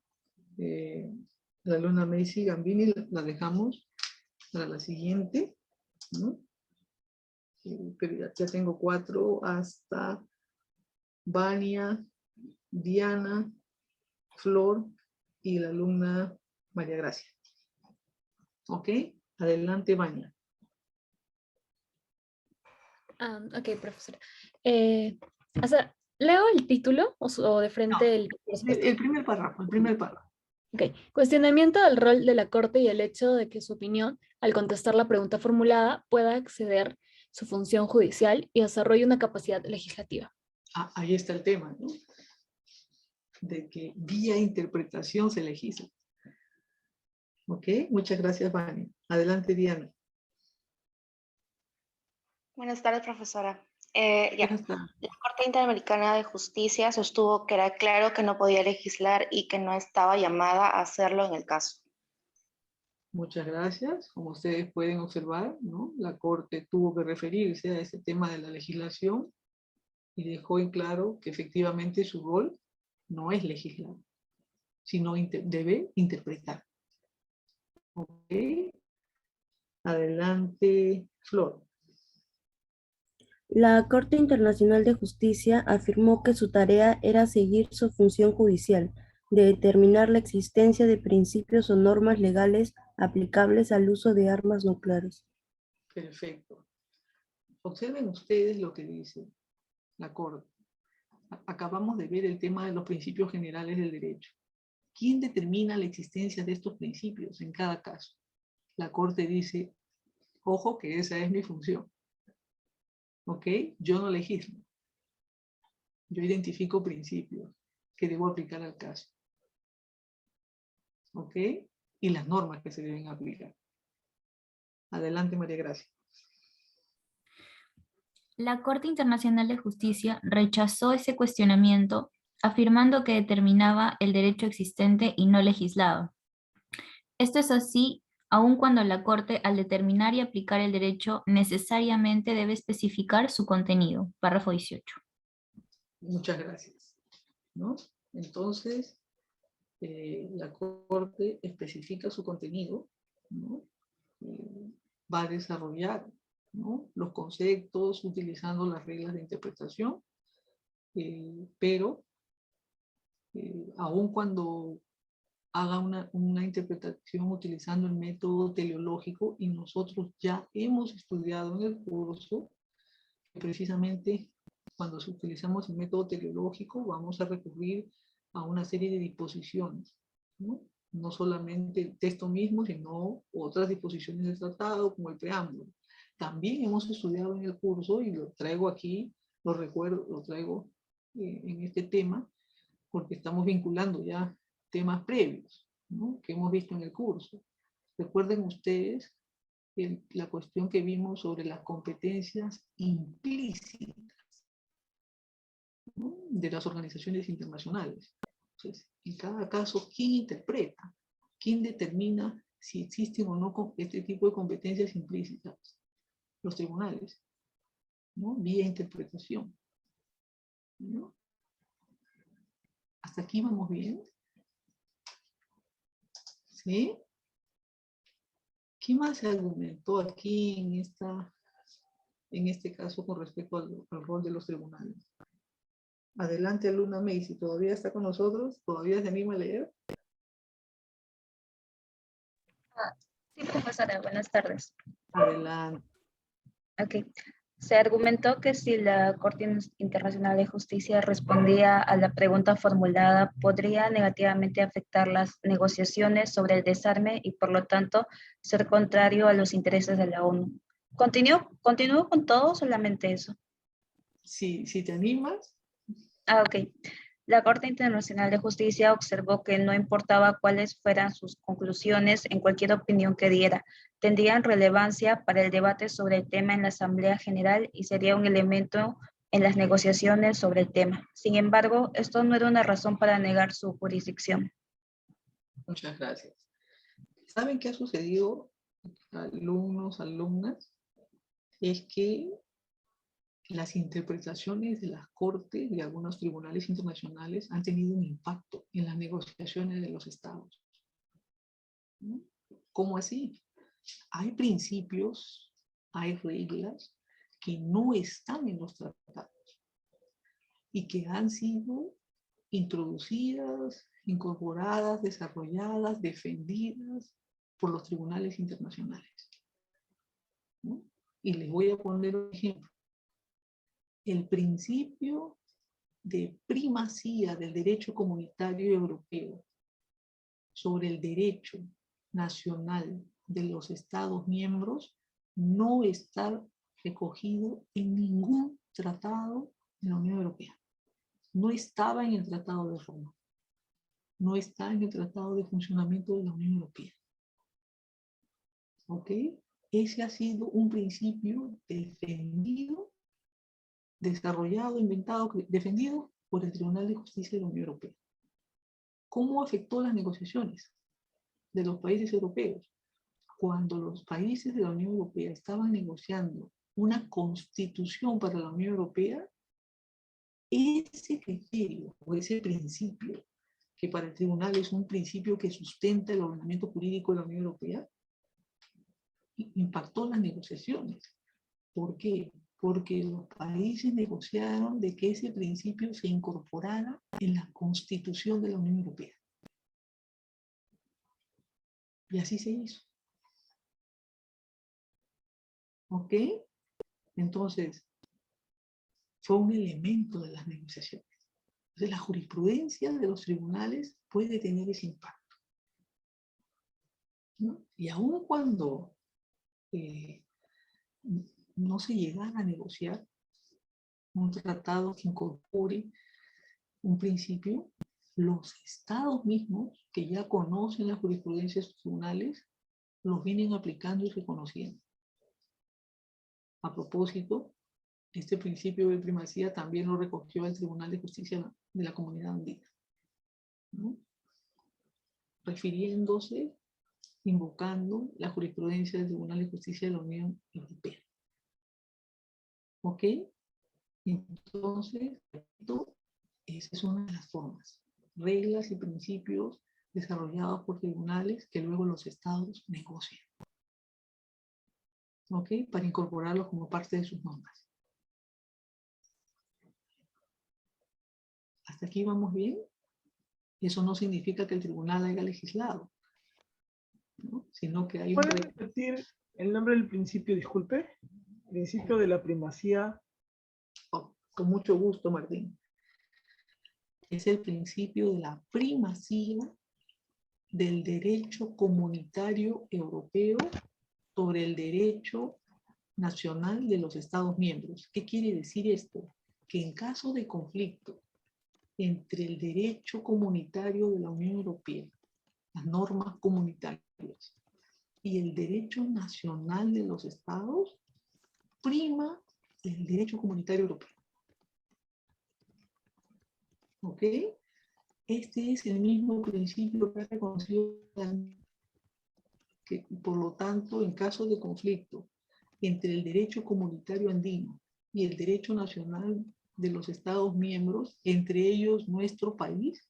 La alumna Macy Gambini la dejamos para la siguiente, ¿no? Pero ya tengo 4 hasta Vania, Diana, Flor y la alumna María Gracia. ¿Ok? Adelante, Vania. Ok, profesora. O sea, ¿leo el título o de frente No, el primer párrafo, el primer párrafo. Ok. Cuestionamiento del rol de la Corte y el hecho de que su opinión, al contestar la pregunta formulada, pueda exceder su función judicial y desarrolle una capacidad legislativa. Ah, ahí está el tema, ¿no? De que vía interpretación se legisla. ¿Ok? Muchas gracias, Vania. Adelante, Diana. Buenas tardes, profesora. Buenas tardes. La Corte Interamericana de Justicia sostuvo que era claro que no podía legislar y que no estaba llamada a hacerlo en el caso. Muchas gracias. Como ustedes pueden observar, ¿no? La Corte tuvo que referirse a ese tema de la legislación y dejó en claro que efectivamente su rol no es legislar, sino debe interpretar. ¿Ok? Adelante, Flor. La Corte Internacional de Justicia afirmó que su tarea era seguir su función judicial, de determinar la existencia de principios o normas legales aplicables al uso de armas nucleares. Perfecto. Observen ustedes lo que dice la Corte. Acabamos de ver el tema de los principios generales del derecho. ¿Quién determina la existencia de estos principios en cada caso? La Corte dice, ojo que esa es mi función. ¿Ok? Yo no legislo. Yo identifico principios que debo aplicar al caso. ¿Ok? Y las normas que se deben aplicar. Adelante, María Gracia. La Corte Internacional de Justicia rechazó ese cuestionamiento, afirmando que determinaba el derecho existente y no legislado. Esto es así, aun cuando la Corte, al determinar y aplicar el derecho, necesariamente debe especificar su contenido. Párrafo 18. Muchas gracias. ¿No? Entonces, la Corte especifica su contenido, ¿no? Va a desarrollar, ¿no? Los conceptos utilizando las reglas de interpretación, pero aun cuando haga una interpretación utilizando el método teleológico, y nosotros ya hemos estudiado en el curso que precisamente cuando utilizamos el método teleológico vamos a recurrir a una serie de disposiciones, ¿no? No solamente el texto mismo, sino otras disposiciones del tratado, como el preámbulo. También hemos estudiado en el curso, y lo traigo aquí, lo recuerdo, lo traigo en este tema, porque estamos vinculando ya temas previos, ¿no? Que hemos visto en el curso. Recuerden ustedes la cuestión que vimos sobre las competencias implícitas, ¿no? De las organizaciones internacionales. Entonces, en cada caso, ¿quién interpreta? ¿Quién determina si existen o no este tipo de competencias implícitas? Los tribunales, ¿no? Vía interpretación, ¿no? ¿Hasta aquí vamos bien? ¿Sí? ¿Qué más se argumentó aquí en este caso con respecto al rol de los tribunales? Adelante, alumna Macy, ¿todavía está con nosotros? ¿Todavía se anima a leer? Sí, profesora, buenas tardes. Adelante. Ok. Se argumentó que si la Corte Internacional de Justicia respondía a la pregunta formulada, podría negativamente afectar las negociaciones sobre el desarme y, por lo tanto, ser contrario a los intereses de la ONU. ¿Continúo con todo o solamente eso? Si te animas. Ah, ok. La Corte Internacional de Justicia observó que no importaba cuáles fueran sus conclusiones en cualquier opinión que diera, tendrían relevancia para el debate sobre el tema en la Asamblea General y sería un elemento en las negociaciones sobre el tema. Sin embargo, esto no era una razón para negar su jurisdicción. Muchas gracias. ¿Saben qué ha sucedido, alumnos, alumnas? Es que las interpretaciones de las cortes y algunos tribunales internacionales han tenido un impacto en las negociaciones de los estados. ¿No? ¿Cómo así? Hay principios, hay reglas que no están en los tratados y que han sido introducidas, incorporadas, desarrolladas, defendidas por los tribunales internacionales. ¿No? Y les voy a poner un ejemplo. El principio de primacía del derecho comunitario europeo sobre el derecho nacional de los Estados miembros no está recogido en ningún tratado de la Unión Europea. No estaba en el Tratado de Roma. No está en el Tratado de Funcionamiento de la Unión Europea. ¿Ok? Ese ha sido un principio defendido, desarrollado, inventado, defendido por el Tribunal de Justicia de la Unión Europea. ¿Cómo afectó las negociaciones de los países europeos? Cuando los países de la Unión Europea estaban negociando una constitución para la Unión Europea, ese criterio o ese principio, que para el tribunal es un principio que sustenta el ordenamiento jurídico de la Unión Europea, impactó las negociaciones. ¿Por qué? Porque los países negociaron de que ese principio se incorporara en la Constitución de la Unión Europea. Y así se hizo. ¿Ok? Entonces, fue un elemento de las negociaciones. Entonces, la jurisprudencia de los tribunales puede tener ese impacto, ¿no? Y aun cuando no se llegara a negociar un tratado que incorpore un principio, los estados mismos que ya conocen las jurisprudencias tribunales los vienen aplicando y reconociendo. A propósito, este principio de primacía también lo recogió el Tribunal de Justicia de la Comunidad Andina, ¿no? Refiriéndose, invocando la jurisprudencia del Tribunal de Justicia de la Unión Europea. ¿Ok? Entonces, esa es una de las formas. Reglas y principios desarrollados por tribunales que luego los estados negocian. ¿Ok? Para incorporarlos como parte de sus normas. ¿Hasta aquí vamos bien? Eso no significa que el tribunal haya legislado, ¿no? Sino que hay un... ¿Puede repetir el nombre del principio, disculpe? Principio de la primacía. Oh, con mucho gusto, Martín. Es el principio de la primacía del derecho comunitario europeo sobre el derecho nacional de los Estados miembros. ¿Qué quiere decir esto? Que en caso de conflicto entre el derecho comunitario de la Unión Europea, las normas comunitarias, y el derecho nacional de los estados, prima el derecho comunitario europeo. ¿Ok? Este es el mismo principio que ha reconocido que, por lo tanto, en caso de conflicto entre el derecho comunitario andino y el derecho nacional de los estados miembros, entre ellos nuestro país,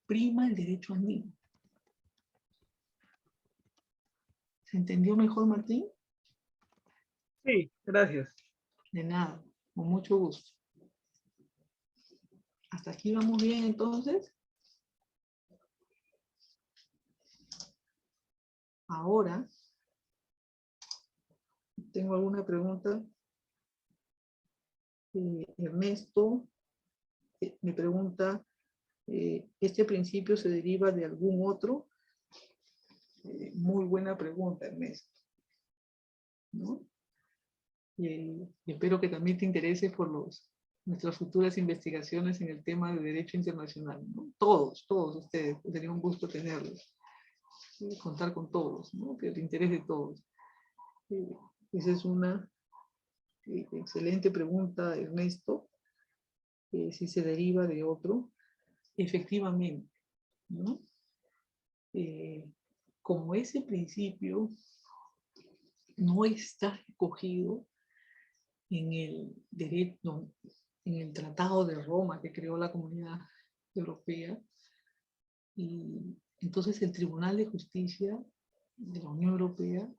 prima el derecho andino. ¿Se entendió mejor, Martín? Sí, gracias. De nada, con mucho gusto. ¿Hasta aquí vamos bien entonces? Ahora, ¿tengo alguna pregunta Ernesto me pregunta, ¿este principio se deriva de algún otro? Muy buena pregunta, Ernesto, ¿no? Y espero que también te interese por nuestras futuras investigaciones en el tema de derecho internacional, ¿no? Todos ustedes, sería un gusto tenerlos, contar con todos, ¿no? Que el interés de todos. Esa es una excelente pregunta, Ernesto, si se deriva de otro. Efectivamente, ¿no? Como ese principio no está recogido en el derecho, en el Tratado de Roma que creó la Comunidad Europea, y entonces el Tribunal de Justicia de la Unión Europea,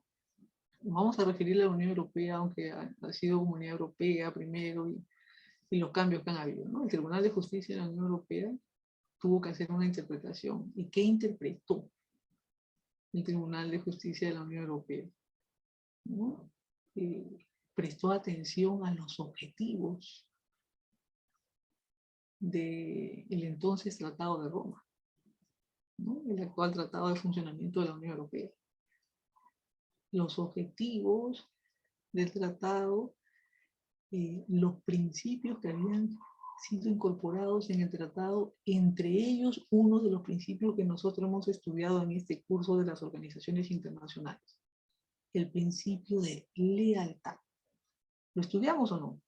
vamos a referirle a la Unión Europea, aunque ha sido Comunidad Europea primero y los cambios que han habido, ¿no? El Tribunal de Justicia de la Unión Europea tuvo que hacer una interpretación. ¿Y qué interpretó el Tribunal de Justicia de la Unión Europea? ¿No? Prestó atención a los objetivos del entonces Tratado de Roma, ¿no? El actual Tratado de Funcionamiento de la Unión Europea. Los objetivos del tratado, los principios que habían sido incorporados en el tratado, entre ellos uno de los principios que nosotros hemos estudiado en este curso de las organizaciones internacionales, el principio de lealtad. ¿Lo estudiamos o no?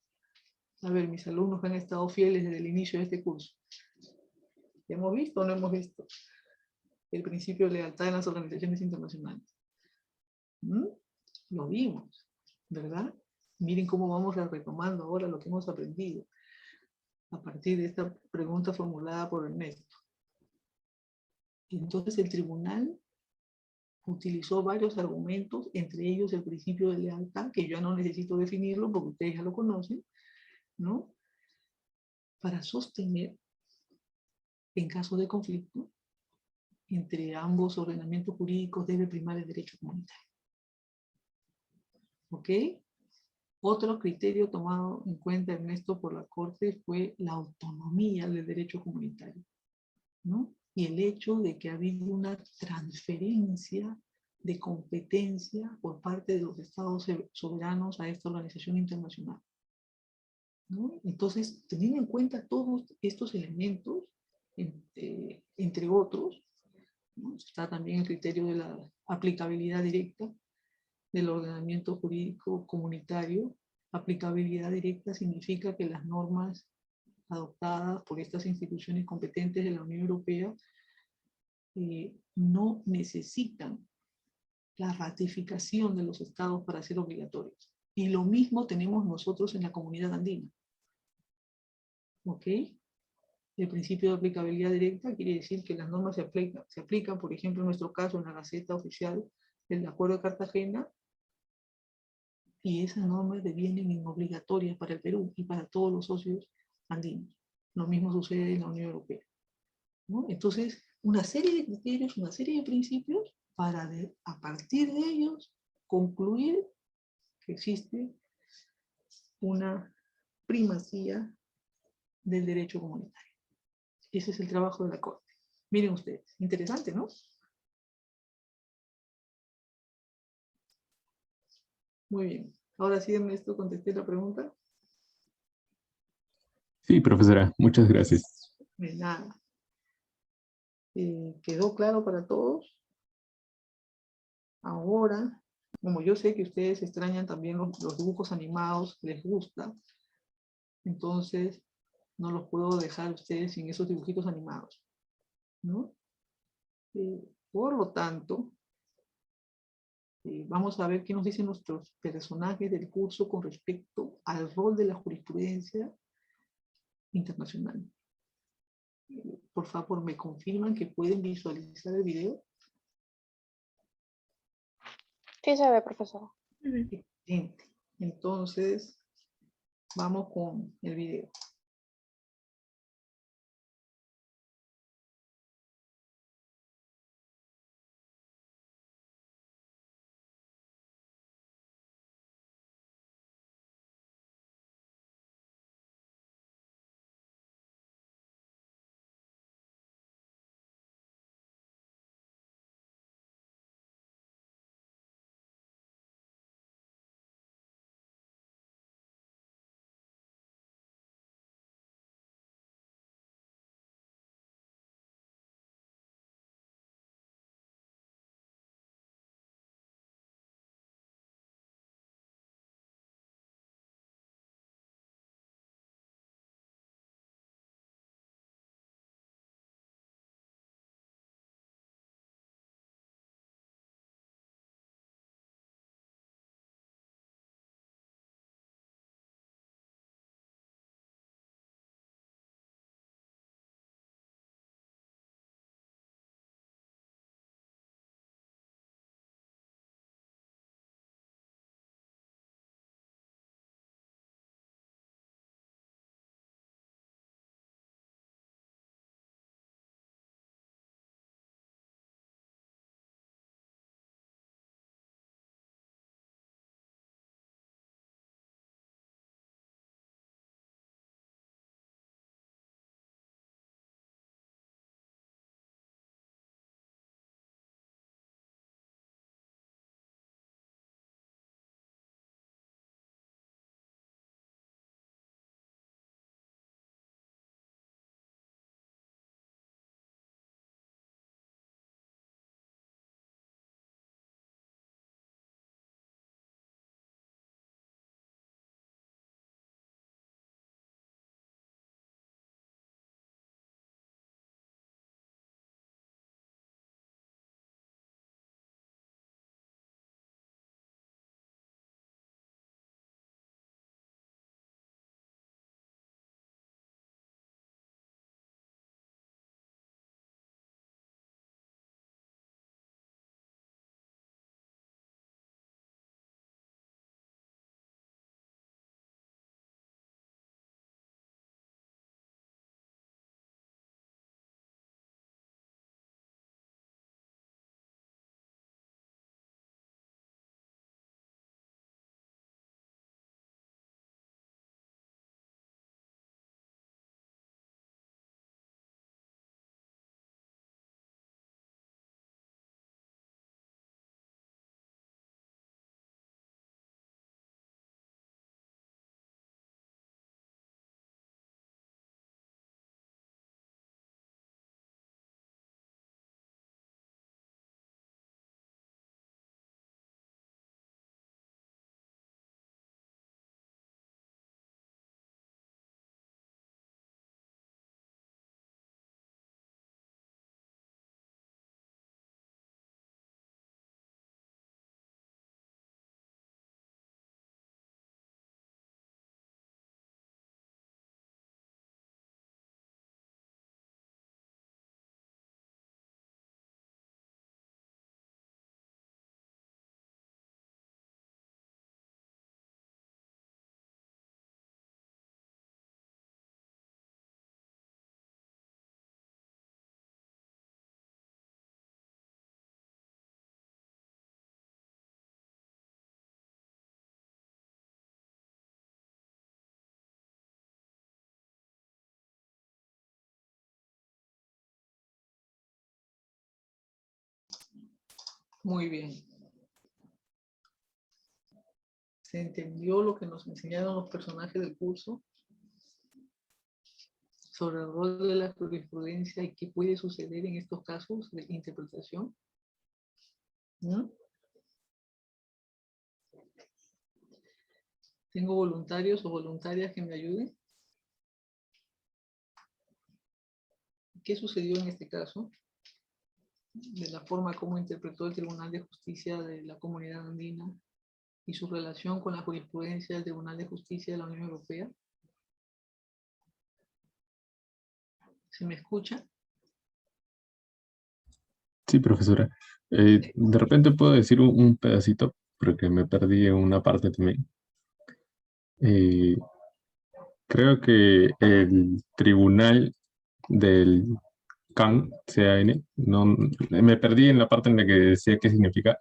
A ver, mis alumnos que han estado fieles desde el inicio de este curso. ¿Hemos visto o no hemos visto el principio de lealtad en las organizaciones internacionales? Lo vimos, ¿verdad? Miren cómo vamos retomando ahora lo que hemos aprendido a partir de esta pregunta formulada por Ernesto. Entonces el tribunal utilizó varios argumentos, entre ellos el principio de lealtad, que yo ya no necesito definirlo porque ustedes ya lo conocen, ¿no? Para sostener, en caso de conflicto, entre ambos ordenamientos jurídicos debe primar el derecho comunitario. ¿Ok? Otro criterio tomado en cuenta, Ernesto, por la Corte fue la autonomía del derecho comunitario, ¿no? Y el hecho de que ha habido una transferencia de competencia por parte de los estados soberanos a esta organización internacional, ¿no? Entonces, teniendo en cuenta todos estos elementos, entre otros, ¿no? Está también el criterio de la aplicabilidad directa del ordenamiento jurídico comunitario. Aplicabilidad directa significa que las normas adoptadas por estas instituciones competentes de la Unión Europea no necesitan la ratificación de los estados para ser obligatorios. Y lo mismo tenemos nosotros en la comunidad andina. ¿Ok? El principio de aplicabilidad directa quiere decir que las normas se aplican, por ejemplo, en nuestro caso, en la Gaceta Oficial del Acuerdo de Cartagena, y esas normas devienen obligatorias para el Perú y para todos los socios andinos. Lo mismo sucede en la Unión Europea, ¿no? Entonces, una serie de criterios, una serie de principios para a partir de ellos concluir que existe una primacía del derecho comunitario. Ese es el trabajo de la Corte. Miren ustedes, interesante, ¿no? Muy bien. Ahora sí, Ernesto, contesté la pregunta. Sí, profesora, muchas gracias. De nada. ¿Quedó claro para todos? Ahora, como yo sé que ustedes extrañan también los dibujos animados, les gusta, entonces no los puedo dejar a ustedes sin esos dibujitos animados, ¿no? Por lo tanto, vamos a ver qué nos dicen nuestros personajes del curso con respecto al rol de la jurisprudencia internacional. Por favor, ¿me confirman que pueden visualizar el video? Sí se ve, profesora. Excelente. Entonces, vamos con el video. Muy bien. ¿Se entendió lo que nos enseñaron los personajes del curso sobre el rol de la jurisprudencia y qué puede suceder en estos casos de interpretación? ¿No? ¿Tengo voluntarios o voluntarias que me ayuden? ¿Qué sucedió en este caso? De la forma como interpretó el Tribunal de Justicia de la Comunidad Andina y su relación con la jurisprudencia del Tribunal de Justicia de la Unión Europea. ¿Se me escucha? Sí, profesora. De repente puedo decir un pedacito, porque me perdí en una parte también. Creo que el tribunal del CAN, no, me perdí en la parte en la que decía qué significa.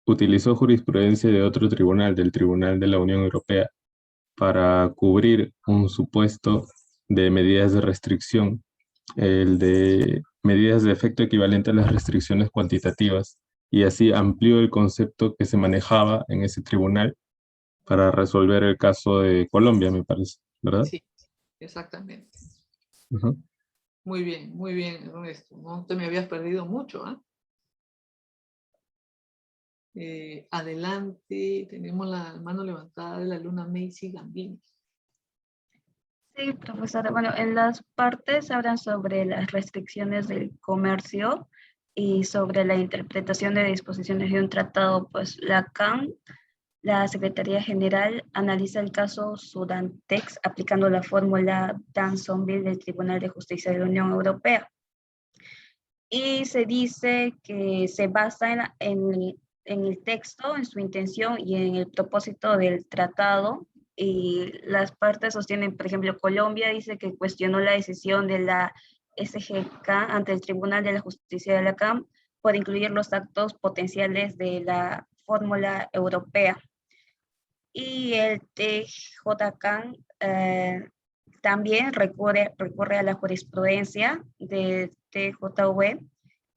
Utilizó jurisprudencia de otro tribunal, del Tribunal de la Unión Europea, para cubrir un supuesto de medidas de restricción, el de medidas de efecto equivalente a las restricciones cuantitativas, y así amplió el concepto que se manejaba en ese tribunal para resolver el caso de Colombia, me parece, ¿verdad? Sí, exactamente. Ujú. Muy bien, Ernesto. No te me habías perdido mucho, ¿ah? Adelante, tenemos la mano levantada de la alumna Macy Gambini. Sí, profesora. Bueno, en las partes hablan sobre las restricciones del comercio y sobre la interpretación de disposiciones de un tratado. Pues la CAN, la Secretaría General, analiza el caso Sudantex aplicando la fórmula Dansonville del Tribunal de Justicia de la Unión Europea. Y se dice que se basa en el texto, en su intención y en el propósito del tratado. Y las partes sostienen, por ejemplo, Colombia dice que cuestionó la decisión de la SGK ante el Tribunal de la Justicia de la CAM por incluir los actos potenciales de la fórmula europea. Y el TJK también recurre a la jurisprudencia de TJV,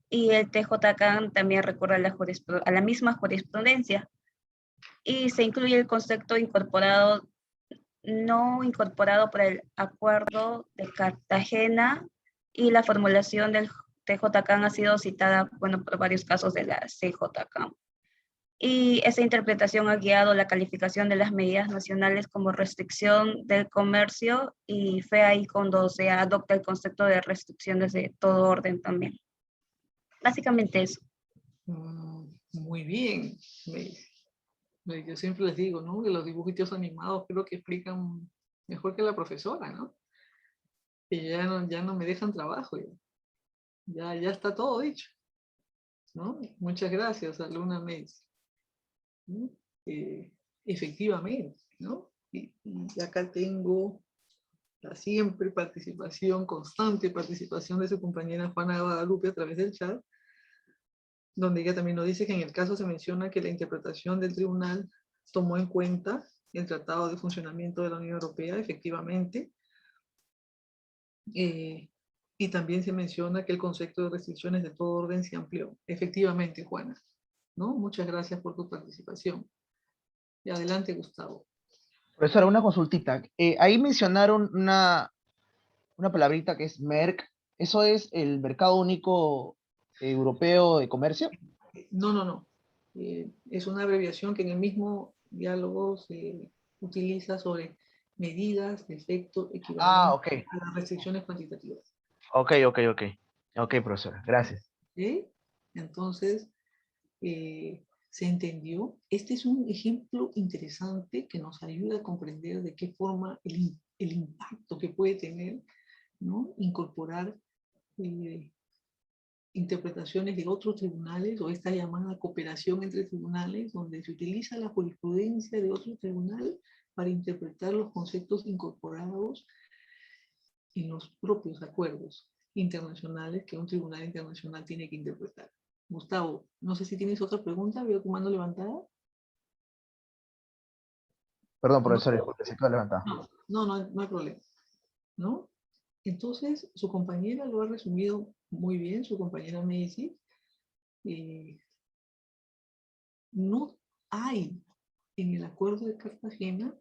y el TJK también recurre a la misma jurisprudencia, y se incluye el concepto no incorporado por el Acuerdo de Cartagena, y la formulación del TJK ha sido citada, bueno, por varios casos de la CJK. Y esa interpretación ha guiado la calificación de las medidas nacionales como restricción del comercio, y fue ahí cuando se adopta el concepto de restricciones de todo orden también. Básicamente eso. Muy bien. Yo siempre les digo, ¿no? Que los dibujitos animados creo que explican mejor que la profesora, ¿no? Que ya no me dejan trabajo. Ya está todo dicho, ¿no? Muchas gracias, alumna Mace. ¿No? Efectivamente, ¿no? Y acá tengo la siempre constante participación de su compañera Juana Guadalupe a través del chat, donde ella también nos dice que en el caso se menciona que la interpretación del tribunal tomó en cuenta el Tratado de Funcionamiento de la Unión Europea, efectivamente, y también se menciona que el concepto de restricciones de todo orden se amplió. Efectivamente, Juana, ¿no? Muchas gracias por tu participación. Y adelante, Gustavo. Profesora, una consultita. Ahí mencionaron una palabrita que es MERC. ¿Eso es el Mercado Único Europeo de Comercio? No. Es una abreviación que en el mismo diálogo se utiliza sobre medidas de efecto equivalente a las restricciones cuantitativas. Ok, profesora. Gracias. ¿Sí? Entonces, ¿se entendió? Este es un ejemplo interesante que nos ayuda a comprender de qué forma el impacto que puede tener, ¿no? Incorporar interpretaciones de otros tribunales o esta llamada cooperación entre tribunales, donde se utiliza la jurisprudencia de otro tribunal para interpretar los conceptos incorporados en los propios acuerdos internacionales que un tribunal internacional tiene que interpretar. Gustavo, no sé si tienes otra pregunta, veo tu mano levantada. Perdón, profesor, disculpe, se quedó levantada. No hay problema, ¿no? Entonces, su compañera lo ha resumido muy bien, su compañera Macy. no hay en el Acuerdo de Cartagena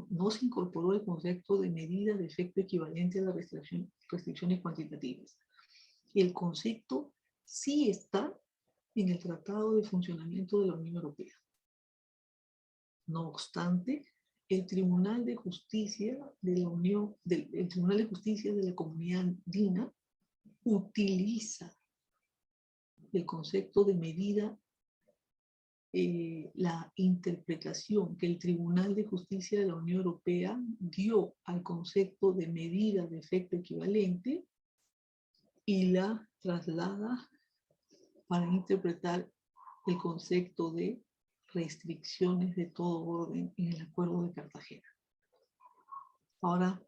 no se incorporó el concepto de medida de efecto equivalente a las restricciones cuantitativas. El concepto sí está en el Tratado de Funcionamiento de la Unión Europea. No obstante, el Tribunal de Justicia de la Unión, el Tribunal de Justicia de la Comunidad Andina utiliza el concepto de medida, la interpretación que el Tribunal de Justicia de la Unión Europea dio al concepto de medida de efecto equivalente y la traslada para interpretar el concepto de restricciones de todo orden en el Acuerdo de Cartagena. Ahora,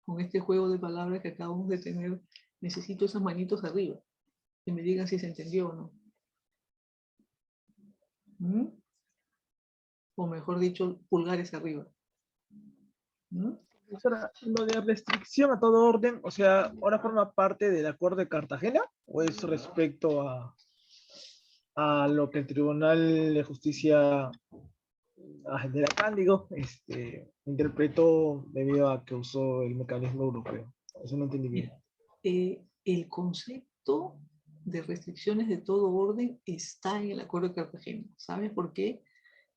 con este juego de palabras que acabamos de tener, necesito esas manitos arriba, que me digan si se entendió o no. ¿Mm? O mejor dicho, pulgares arriba. ¿Mm? Profesora, lo de restricción a todo orden, o sea, ¿ahora forma parte del Acuerdo de Cartagena o es respecto a lo que el Tribunal de Justicia de la Cándido interpretó debido a que usó el mecanismo europeo? Eso no entendí bien. El concepto de restricciones de todo orden está en el Acuerdo de Cartagena. ¿Sabes por qué?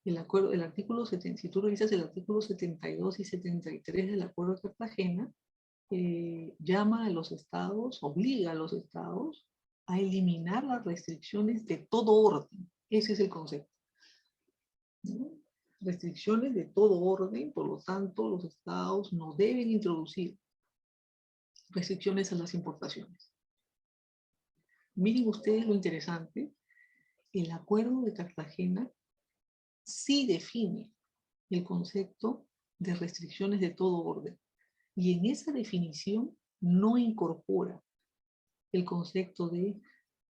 El artículo 70, si tú revisas el artículo 72 y 73 del Acuerdo de Cartagena, llama a los estados, obliga a los estados a eliminar las restricciones de todo orden. Ese es el concepto. ¿No? Restricciones de todo orden, por lo tanto, los estados no deben introducir restricciones a las importaciones. Miren ustedes lo interesante, el Acuerdo de Cartagena sí define el concepto de restricciones de todo orden. Y en esa definición no incorpora el concepto de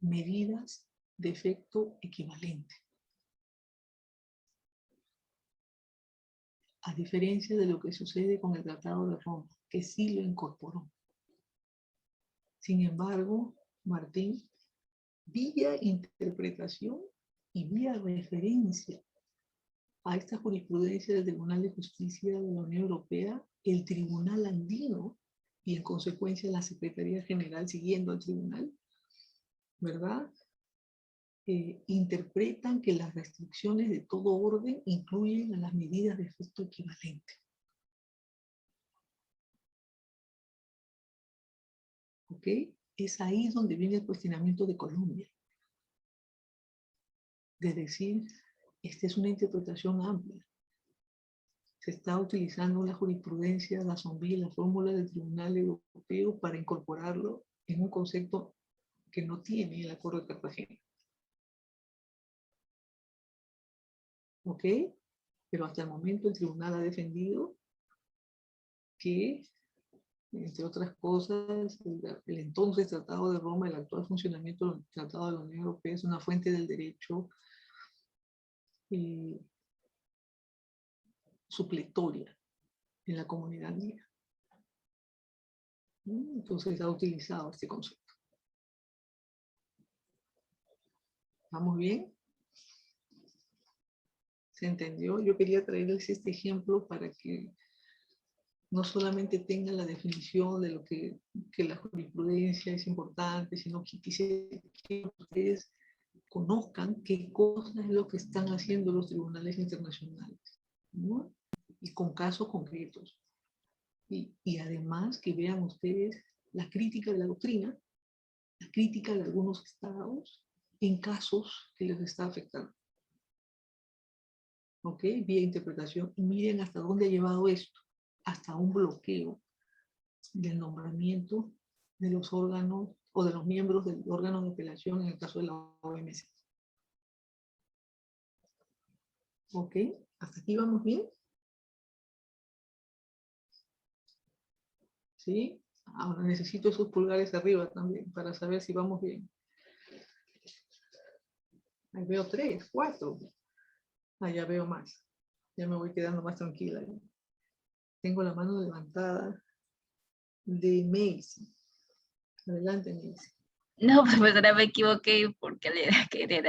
medidas de efecto equivalente. A diferencia de lo que sucede con el Tratado de Roma, que sí lo incorporó. Sin embargo, Martín, vía interpretación y vía referencia a esta jurisprudencia del Tribunal de Justicia de la Unión Europea, el Tribunal Andino, y en consecuencia la Secretaría General siguiendo al Tribunal, ¿verdad? Interpretan que las restricciones de todo orden incluyen a las medidas de efecto equivalente. ¿Ok? Es ahí donde viene el cuestionamiento de Colombia. De decir, esta es una interpretación amplia. Se está utilizando la jurisprudencia, la zombie, la fórmula del Tribunal Europeo para incorporarlo en un concepto que no tiene el Acuerdo de Cartagena. ¿Ok? Pero hasta el momento el Tribunal ha defendido que, entre otras cosas, el entonces Tratado de Roma, el actual funcionamiento del Tratado de la Unión Europea es una fuente del derecho supletoria en la comunidad andina. Entonces ha utilizado este concepto. ¿Vamos bien? ¿Se entendió? Yo quería traerles este ejemplo para que no solamente tengan la definición de lo que la jurisprudencia es importante, sino que quisiera que ustedes conozcan qué cosas es lo que están haciendo los tribunales internacionales, ¿no? Y con casos concretos. Y además que vean ustedes la crítica de la doctrina, la crítica de algunos estados en casos que les está afectando. ¿Ok? Vía interpretación. Y miren hasta dónde ha llevado esto. Hasta un bloqueo del nombramiento de los órganos o de los miembros del órgano de apelación en el caso de la OMC. ¿Ok? ¿Hasta aquí vamos bien? ¿Sí? Ahora necesito esos pulgares arriba también para saber si vamos bien. Ahí veo 3, 4. Ya veo más. Ya me voy quedando más tranquila. Tengo la mano levantada de Macy. Adelante, Macy. No, profesora, me equivoqué porque querer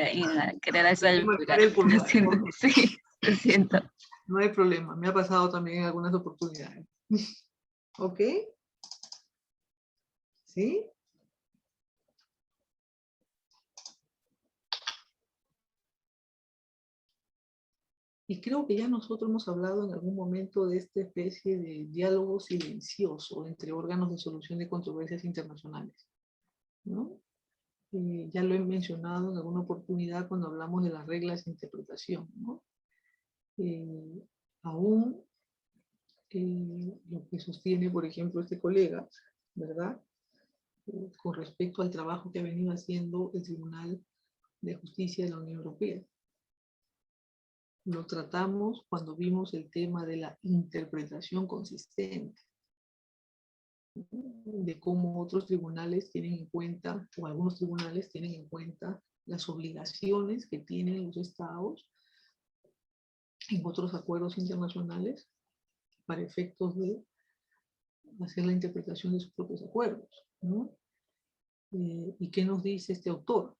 hacer el Marcar el plural. pulgar, ¿no? Sí, lo siento. No hay problema, me ha pasado también en algunas oportunidades. ¿Ok? ¿Sí? Y creo que ya nosotros hemos hablado en algún momento de esta especie de diálogo silencioso entre órganos de solución de controversias internacionales, ¿no? Ya lo he mencionado en alguna oportunidad cuando hablamos de las reglas de interpretación, ¿no? Aún lo que sostiene, por ejemplo, este colega, ¿verdad? Con respecto al trabajo que ha venido haciendo el Tribunal de Justicia de la Unión Europea. Lo tratamos cuando vimos el tema de la interpretación consistente, de cómo otros tribunales tienen en cuenta, o algunos tribunales tienen en cuenta las obligaciones que tienen los estados en otros acuerdos internacionales para efectos de hacer la interpretación de sus propios acuerdos, ¿no? ¿Y qué nos dice este autor?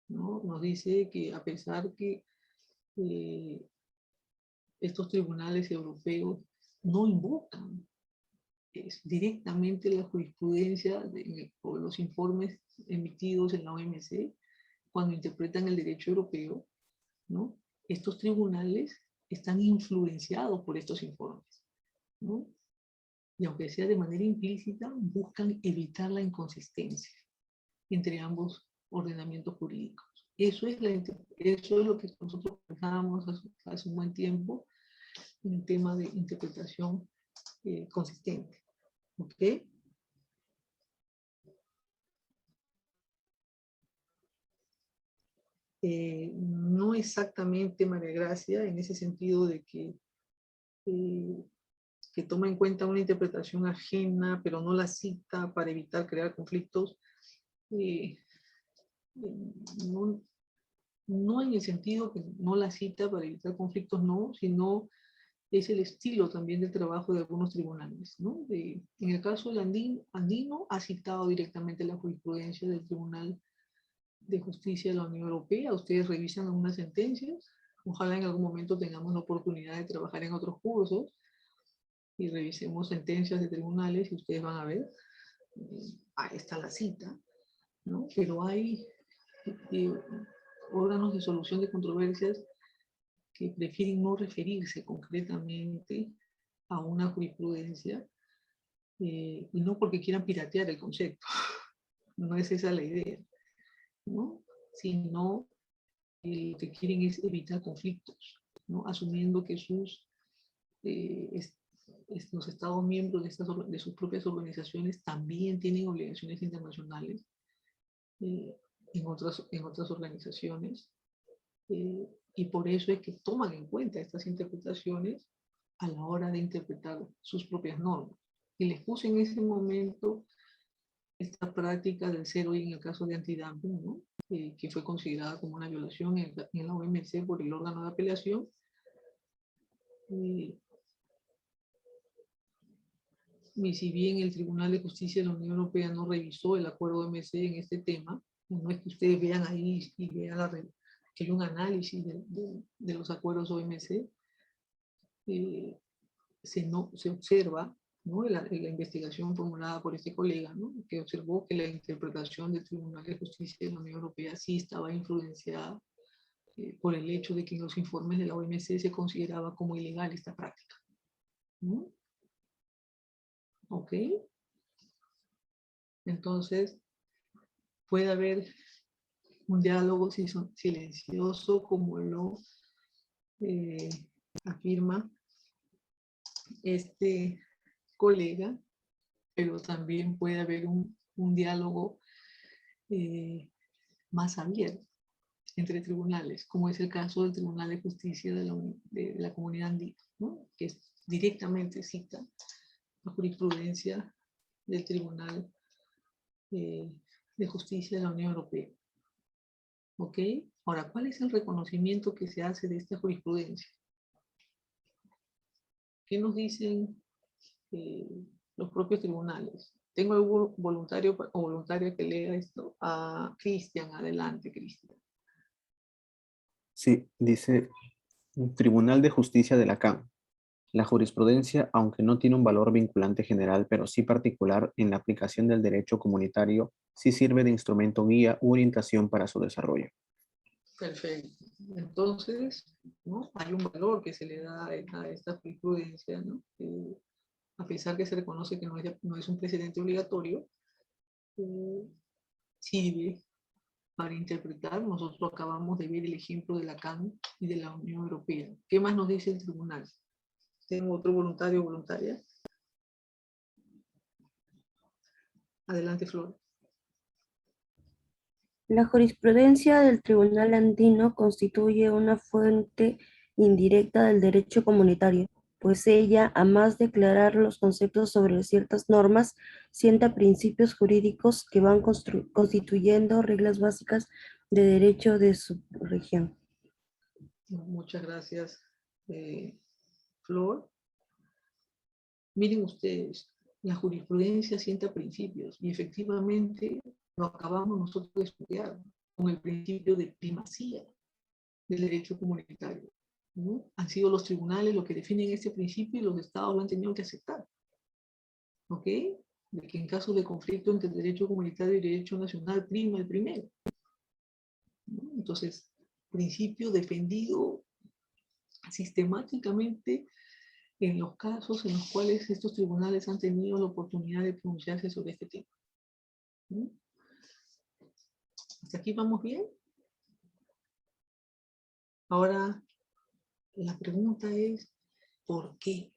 ¿No? Nos dice que a pesar que estos tribunales europeos no invocan directamente la jurisprudencia o los informes emitidos en la OMC cuando interpretan el derecho europeo, ¿no? Estos tribunales están influenciados por estos informes, ¿no? Y aunque sea de manera implícita, buscan evitar la inconsistencia entre ambos ordenamientos jurídicos. Eso es lo que nosotros pensábamos hace un buen tiempo en el tema de interpretación consistente. ¿Ok? No exactamente, María Gracia, en ese sentido de que toma en cuenta una interpretación ajena, pero no la cita para evitar crear conflictos. No en el sentido que no la cita para evitar conflictos, no, sino es el estilo también del trabajo de algunos tribunales, ¿no? En el caso del andino ha citado directamente la jurisprudencia del Tribunal de Justicia de la Unión Europea. Ustedes revisan algunas sentencias. Ojalá en algún momento tengamos la oportunidad de trabajar en otros cursos y revisemos sentencias de tribunales y ustedes van a ver, ahí está la cita, ¿no? Pero hay órganos de solución de controversias que prefieren no referirse concretamente a una jurisprudencia y no porque quieran piratear el concepto, no es esa la idea, ¿no? Sino lo que quieren es evitar conflictos, ¿no? Asumiendo que los Estados miembros de sus propias organizaciones también tienen obligaciones internacionales en otras organizaciones, y por eso es que toman en cuenta estas interpretaciones a la hora de interpretar sus propias normas. Y les puse en ese momento esta práctica del cero en el caso de antidumping, ¿no? Que fue considerada como una violación en la OMC por el órgano de apelación. Y si bien el Tribunal de Justicia de la Unión Europea no revisó el acuerdo OMC en este tema, no es que ustedes vean ahí y vean que hay un análisis de los acuerdos OMC, se observa, ¿no? La investigación formulada por este colega, ¿no? Que observó que la interpretación del Tribunal de Justicia de la Unión Europea sí estaba influenciada por el hecho de que en los informes de la OMC se consideraba como ilegal esta práctica, ¿no? ¿Ok? Entonces, puede haber un diálogo silencioso como lo afirma este colega, pero también puede haber un diálogo más abierto entre tribunales, como es el caso del Tribunal de Justicia de la Comunidad Andina, ¿no? Que directamente cita la jurisprudencia del Tribunal de Justicia de la Unión Europea. ¿Ok? Ahora, ¿cuál es el reconocimiento que se hace de esta jurisprudencia? ¿Qué nos dicen los propios tribunales? Tengo algún voluntario o voluntaria que lea esto. A Cristian, adelante, Cristian. Sí, dice Tribunal de Justicia de Lacan. La jurisprudencia, aunque no tiene un valor vinculante general, pero sí particular en la aplicación del derecho comunitario, sí sirve de instrumento guía u orientación para su desarrollo. Perfecto. Entonces, ¿no? Hay un valor que se le da a esta jurisprudencia, ¿no? A pesar que se reconoce que no es un precedente obligatorio, sirve para interpretar. Nosotros acabamos de ver el ejemplo de Lacan y de la Unión Europea. ¿Qué más nos dice el tribunal? ¿Tengo otro voluntario o voluntaria? Adelante, Flor. La jurisprudencia del Tribunal Andino constituye una fuente indirecta del derecho comunitario, pues ella, a más de aclarar los conceptos sobre ciertas normas, sienta principios jurídicos que van constituyendo reglas básicas de derecho de su región. Muchas gracias, Flor. Miren ustedes, la jurisprudencia sienta principios y efectivamente lo acabamos nosotros de estudiar con el principio de primacía del derecho comunitario, ¿no? Han sido los tribunales los que definen este principio y los estados lo han tenido que aceptar. ¿Ok? De que en caso de conflicto entre derecho comunitario y derecho nacional prima el primero, ¿no? Entonces, principio defendido sistemáticamente en los casos en los cuales estos tribunales han tenido la oportunidad de pronunciarse sobre este tema. ¿Sí? ¿Hasta aquí vamos bien? Ahora, la pregunta es, ¿por qué?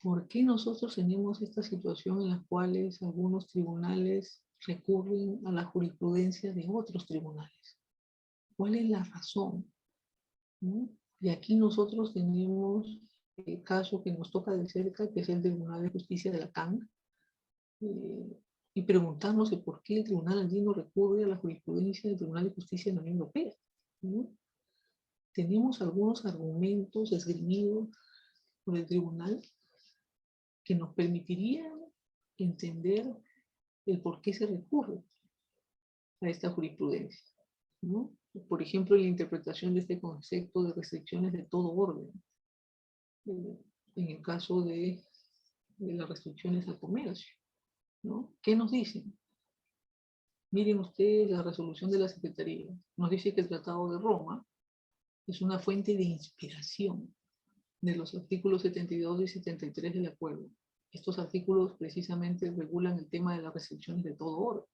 ¿Por qué nosotros tenemos esta situación en la cual algunos tribunales recurren a la jurisprudencia de otros tribunales? ¿Cuál es la razón? ¿No? Y aquí nosotros tenemos el caso que nos toca de cerca, que es el Tribunal de Justicia de Lacan, y preguntarnos de por qué el Tribunal Andino recurre a la jurisprudencia del Tribunal de Justicia de la Unión Europea, ¿no? Tenemos algunos argumentos esgrimidos por el Tribunal que nos permitirían entender el por qué se recurre a esta jurisprudencia, ¿no? Por ejemplo, la interpretación de este concepto de restricciones de todo orden, en el caso de las restricciones al comercio, ¿no? ¿Qué nos dicen? Miren ustedes la resolución de la Secretaría. Nos dice que el Tratado de Roma es una fuente de inspiración de los artículos 72 y 73 del acuerdo. Estos artículos precisamente regulan el tema de las restricciones de todo orden,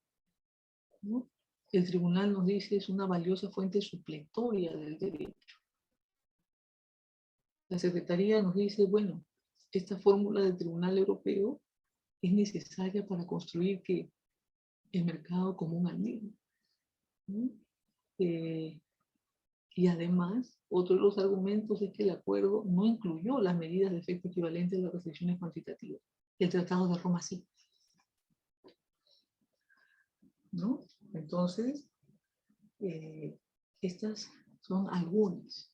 ¿no? El tribunal nos dice es una valiosa fuente supletoria del derecho. La Secretaría nos dice, bueno, esta fórmula del Tribunal Europeo es necesaria para construir que el mercado común andino, ¿no? Y además, otro de los argumentos es que el acuerdo no incluyó las medidas de efecto equivalente a las restricciones cuantitativas. El Tratado de Roma sí, ¿no? Entonces, estas son algunas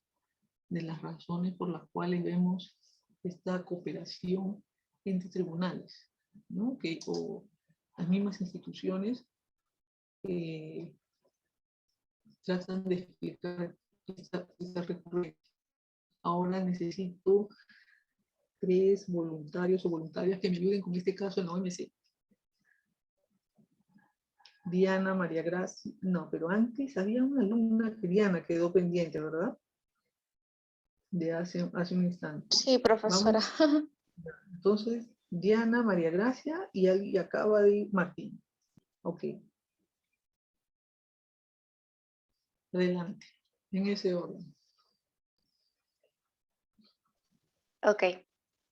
de las razones por las cuales vemos esta cooperación entre tribunales, ¿no? O las mismas instituciones tratan de explicar esta recurrencia. Ahora necesito 3 voluntarios o voluntarias que me ayuden con este caso en la OMC. Diana, María Gracia, no, pero antes había una alumna que Diana quedó pendiente, ¿verdad? De hace un instante. Sí, profesora. Vamos. Entonces, Diana, María Gracia y acaba de ir Martín. Ok. Adelante, en ese orden. Ok.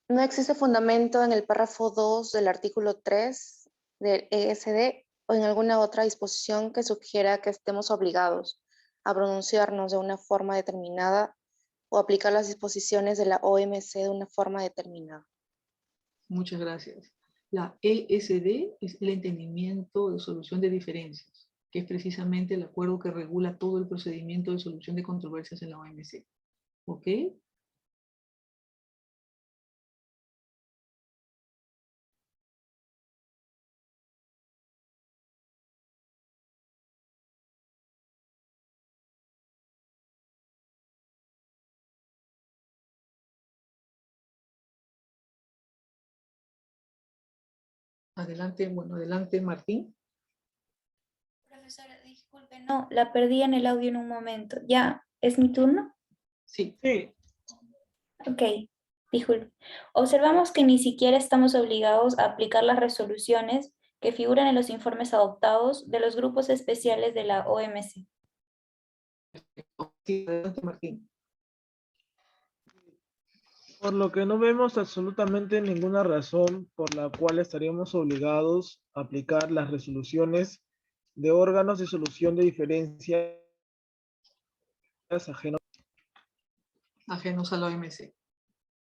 No existe fundamento en el párrafo 2 del artículo 3 del ESD o en alguna otra disposición que sugiera que estemos obligados a pronunciarnos de una forma determinada o aplicar las disposiciones de la OMC de una forma determinada. Muchas gracias. La ESD es el entendimiento de solución de diferencias, que es precisamente el acuerdo que regula todo el procedimiento de solución de controversias en la OMC. ¿Ok? Adelante, bueno, adelante Martín. Profesora, disculpe, no, la perdí en el audio en un momento. ¿Ya es mi turno? Sí. Ok, disculpe. Observamos que ni siquiera estamos obligados a aplicar las resoluciones que figuran en los informes adoptados de los grupos especiales de la OMC. Sí, adelante Martín. Por lo que no vemos absolutamente ninguna razón por la cual estaríamos obligados a aplicar las resoluciones de órganos de solución de diferencias Ajenos a la OMC,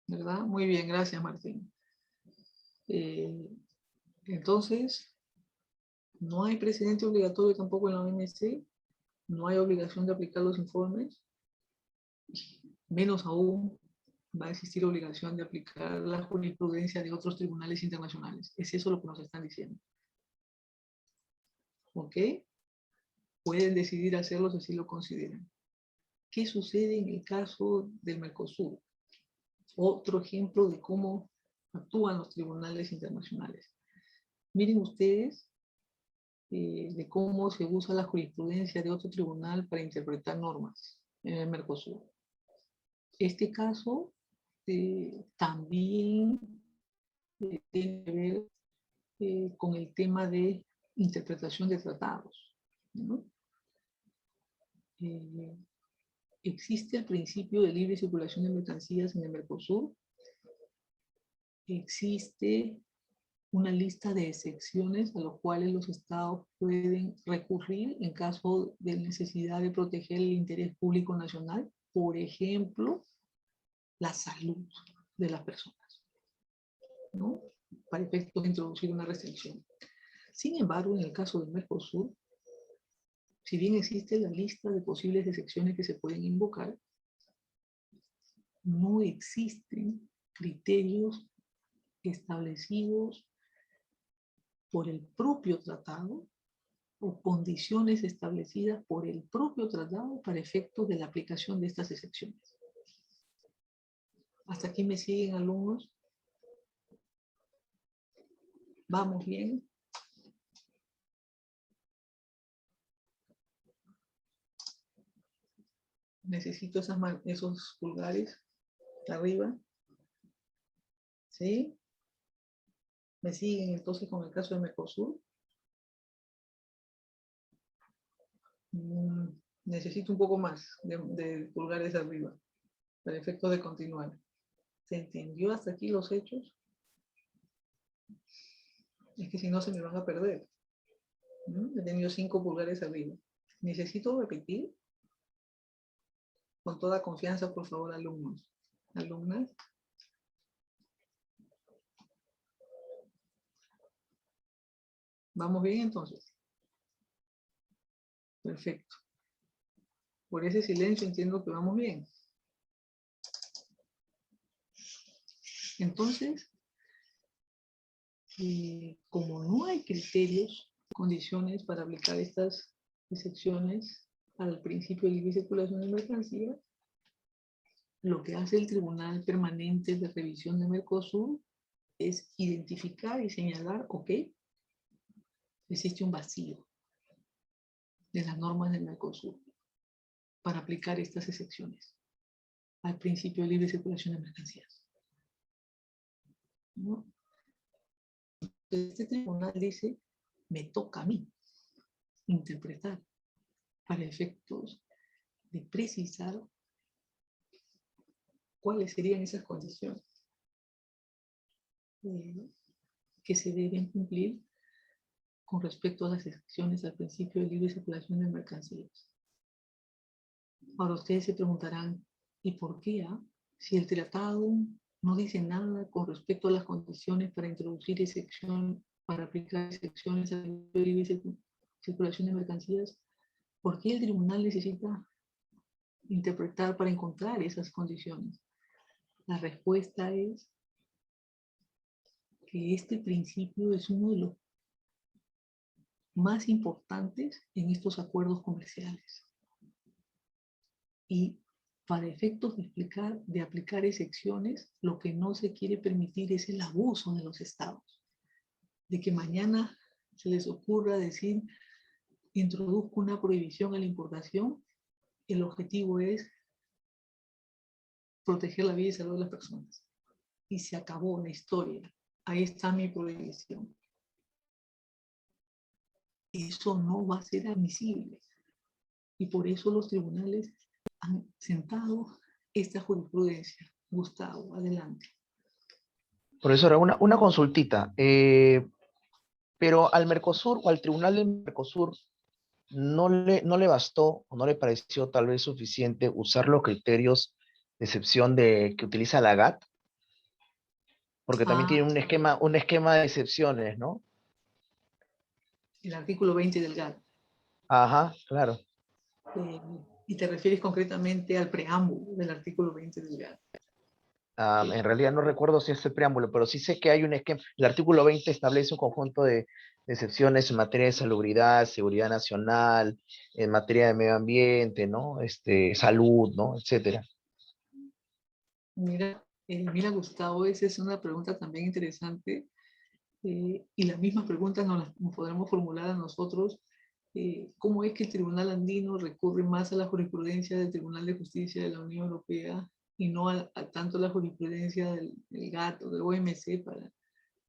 ¿verdad? Muy bien, gracias Martín. Entonces, no hay precedente obligatorio tampoco en la OMC, no hay obligación de aplicar los informes, menos aún va a existir obligación de aplicar la jurisprudencia de otros tribunales internacionales. Es eso lo que nos están diciendo. ¿Ok? Pueden decidir hacerlo si así lo consideran. ¿Qué sucede en el caso del Mercosur? Otro ejemplo de cómo actúan los tribunales internacionales. Miren ustedes de cómo se usa la jurisprudencia de otro tribunal para interpretar normas en el Mercosur. Este caso también tiene que ver con el tema de interpretación de tratados, ¿no? Existe el principio de libre circulación de mercancías en el Mercosur. Existe una lista de excepciones a los cuales los estados pueden recurrir en caso de necesidad de proteger el interés público nacional, por ejemplo, la salud de las personas, ¿no? Para efectos de introducir una restricción. Sin embargo, en el caso del Mercosur, si bien existe la lista de posibles excepciones que se pueden invocar, no existen criterios establecidos por el propio tratado o condiciones establecidas por el propio tratado para efectos de la aplicación de estas excepciones. ¿Hasta aquí me siguen, alumnos? ¿Vamos bien? Necesito esos pulgares de arriba. ¿Sí? ¿Me siguen entonces con el caso de Mercosur? Necesito un poco más de pulgares de arriba para efectos de continuar. ¿Se entendió hasta aquí los hechos? Es que si no se me van a perder. He tenido 5 pulgares arriba. ¿Necesito repetir? Con toda confianza, por favor, alumnos. Alumnas. ¿Vamos bien entonces? Perfecto. Por ese silencio entiendo que vamos bien. Entonces, como no hay criterios, condiciones para aplicar estas excepciones al principio de libre circulación de mercancías, lo que hace el Tribunal Permanente de Revisión de Mercosur es identificar y señalar, ok, existe un vacío de las normas del Mercosur para aplicar estas excepciones al principio de libre circulación de mercancías, ¿no? Este tribunal dice, me toca a mí interpretar para efectos de precisar cuáles serían esas condiciones que se deben cumplir con respecto a las excepciones al principio de libre circulación de mercancías. Ahora ustedes se preguntarán, ¿y por qué? Si el tratado no dice nada con respecto a las condiciones para introducir excepción, para aplicar excepciones al principio de libre circulación de mercancías, ¿por qué el tribunal necesita interpretar para encontrar esas condiciones? La respuesta es que este principio es uno de los más importantes en estos acuerdos comerciales. Y para efectos de aplicar excepciones, lo que no se quiere permitir es el abuso de los estados. de que mañana se les ocurra decir, introduzco una prohibición a la importación, el objetivo es proteger la vida y salud de las personas. Y se acabó la historia. Ahí está mi prohibición. Eso no va a ser admisible. Y por eso los tribunales han sentado esta jurisprudencia. Gustavo, adelante. Profesora, una consultita. Pero al Mercosur o al Tribunal del Mercosur no le bastó o no le pareció tal vez suficiente usar los criterios de excepción que utiliza la GATT, porque también tiene un esquema de excepciones, ¿no? El artículo 20 del GATT. Ajá, claro. Y te refieres concretamente al preámbulo del artículo 20 del GATT. En realidad no recuerdo si es el preámbulo, pero sí sé que hay un esquema. El artículo 20 establece un conjunto de excepciones en materia de salubridad, seguridad nacional, en materia de medio ambiente, ¿no? Salud, ¿no? Etcétera. Mira, Gustavo, esa es una pregunta también interesante. Y la misma pregunta nos podremos formular a nosotros. ¿Cómo es que el Tribunal Andino recurre más a la jurisprudencia del Tribunal de Justicia de la Unión Europea y no a tanto la jurisprudencia del GATT o del OMC para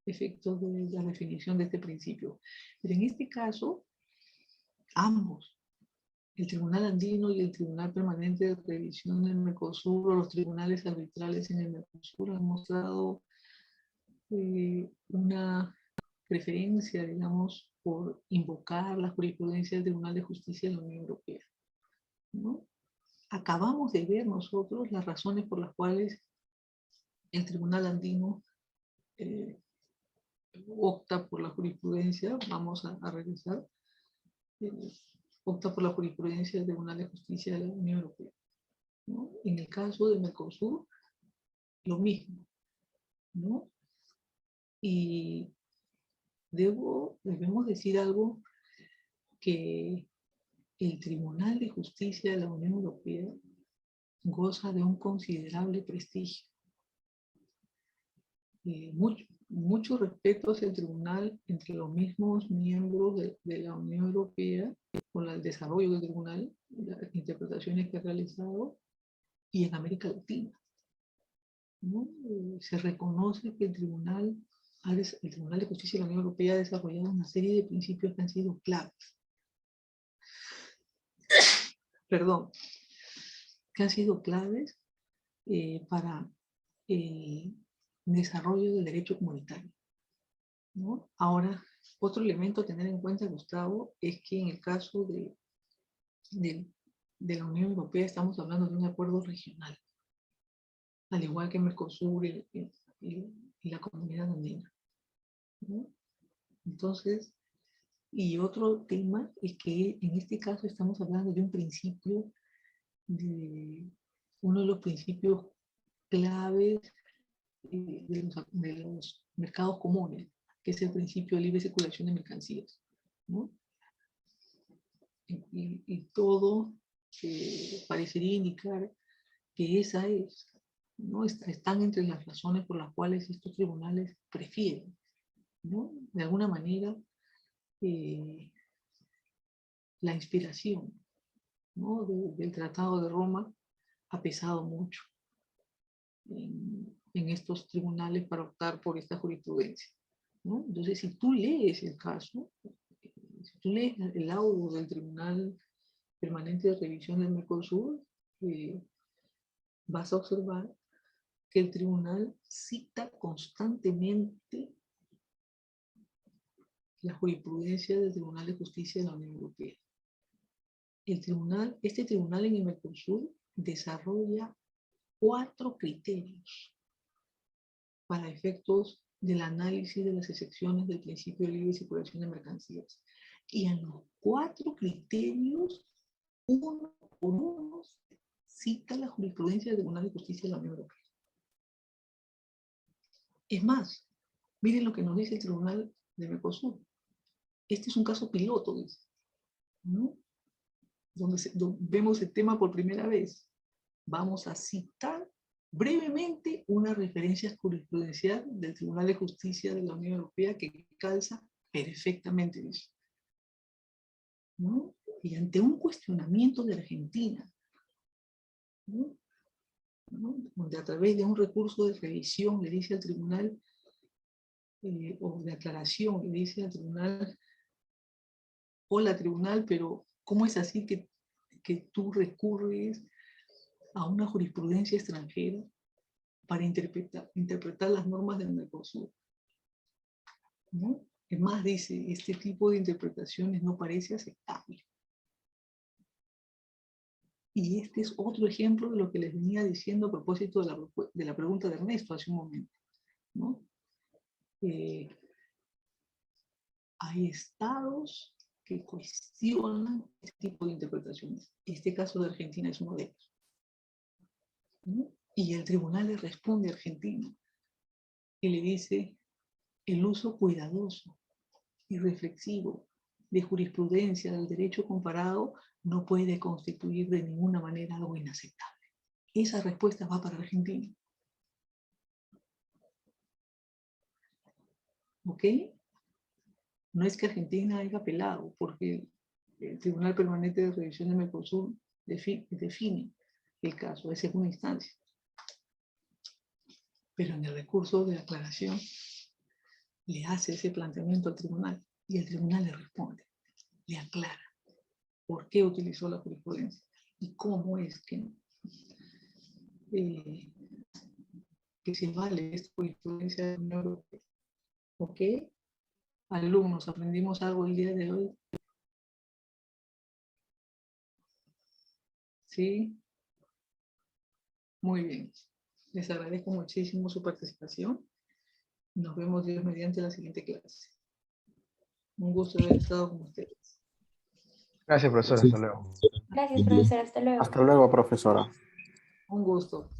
efectos de la definición de este principio? Pero en este caso, ambos, el Tribunal Andino y el Tribunal Permanente de Revisión del Mercosur o los tribunales arbitrales en el Mercosur han mostrado una preferencia, digamos, por invocar la jurisprudencia del Tribunal de Justicia de la Unión Europea, ¿no? Acabamos de ver nosotros las razones por las cuales el Tribunal Andino opta por la jurisprudencia, vamos a revisar, opta por la jurisprudencia del Tribunal de Justicia de la Unión Europea, ¿no? En el caso de Mercosur, lo mismo, ¿no? Y debemos decir algo, que el Tribunal de Justicia de la Unión Europea goza de un considerable prestigio. Mucho respeto hacia el tribunal entre los mismos miembros de la Unión Europea por el desarrollo del tribunal, las interpretaciones que ha realizado, y en América Latina, ¿no? Se reconoce que el Tribunal de Justicia de la Unión Europea ha desarrollado una serie de principios que han sido claves. Perdón, que han sido claves para el desarrollo del derecho comunitario, ¿no? Ahora, otro elemento a tener en cuenta, Gustavo, es que en el caso de la Unión Europea estamos hablando de un acuerdo regional, al igual que Mercosur y la Comunidad Andina, ¿no? Entonces, y otro tema es que en este caso estamos hablando de un principio, de uno de los principios claves de los mercados comunes, que es el principio de libre circulación de mercancías, ¿no? Y todo parecería indicar que esa es, ¿no? Están entre las razones por las cuales estos tribunales prefieren, ¿no? De alguna manera, la inspiración, ¿no? del Tratado de Roma ha pesado mucho en estos tribunales para optar por esta jurisprudencia, ¿no? Entonces, si tú lees el caso, si tú lees el laudo del Tribunal Permanente de Revisión del Mercosur, vas a observar que el tribunal cita constantemente la jurisprudencia del Tribunal de Justicia de la Unión Europea. Este tribunal en el Mercosur desarrolla 4 criterios para efectos del análisis de las excepciones del principio de libre circulación de mercancías. Y en los 4 criterios, uno por uno, cita la jurisprudencia del Tribunal de Justicia de la Unión Europea. Es más, miren lo que nos dice el Tribunal de Mercosur. Este es un caso piloto, dice, ¿no? Donde vemos el tema por primera vez. Vamos a citar brevemente una referencia jurisprudencial del Tribunal de Justicia de la Unión Europea que calza perfectamente eso, ¿no? Y ante un cuestionamiento de Argentina, ¿no? Donde a través de un recurso de revisión le dice al tribunal, o de aclaración, le dice al tribunal, hola tribunal, pero ¿cómo es así que tú recurres a una jurisprudencia extranjera para interpretar las normas del Mercosur? ¿No? Es más, dice, este tipo de interpretaciones no parece aceptable. Y este es otro ejemplo de lo que les venía diciendo a propósito de la pregunta de Ernesto hace un momento, ¿no? Hay estados que cuestionan este tipo de interpretaciones. Este caso de Argentina es uno de ellos, ¿no? Y el tribunal le responde a Argentina y le dice: el uso cuidadoso y reflexivo de jurisprudencia del derecho comparado no puede constituir de ninguna manera algo inaceptable. Esa respuesta va para Argentina. ¿Ok? No es que Argentina haya apelado, porque el Tribunal Permanente de Revisión de Mercosur define el caso, esa es una instancia. Pero en el recurso de aclaración le hace ese planteamiento al tribunal y el tribunal le responde, le aclara por qué utilizó la jurisprudencia y cómo es que se vale esta jurisprudencia de la Unión Europea. ¿Ok? Alumnos, ¿aprendimos algo el día de hoy? ¿Sí? Muy bien. Les agradezco muchísimo su participación. Nos vemos Dios mediante la siguiente clase. Un gusto haber estado con ustedes. Gracias, profesora. Hasta luego. Gracias, profesor. Hasta luego. Hasta luego, profesora. Un gusto.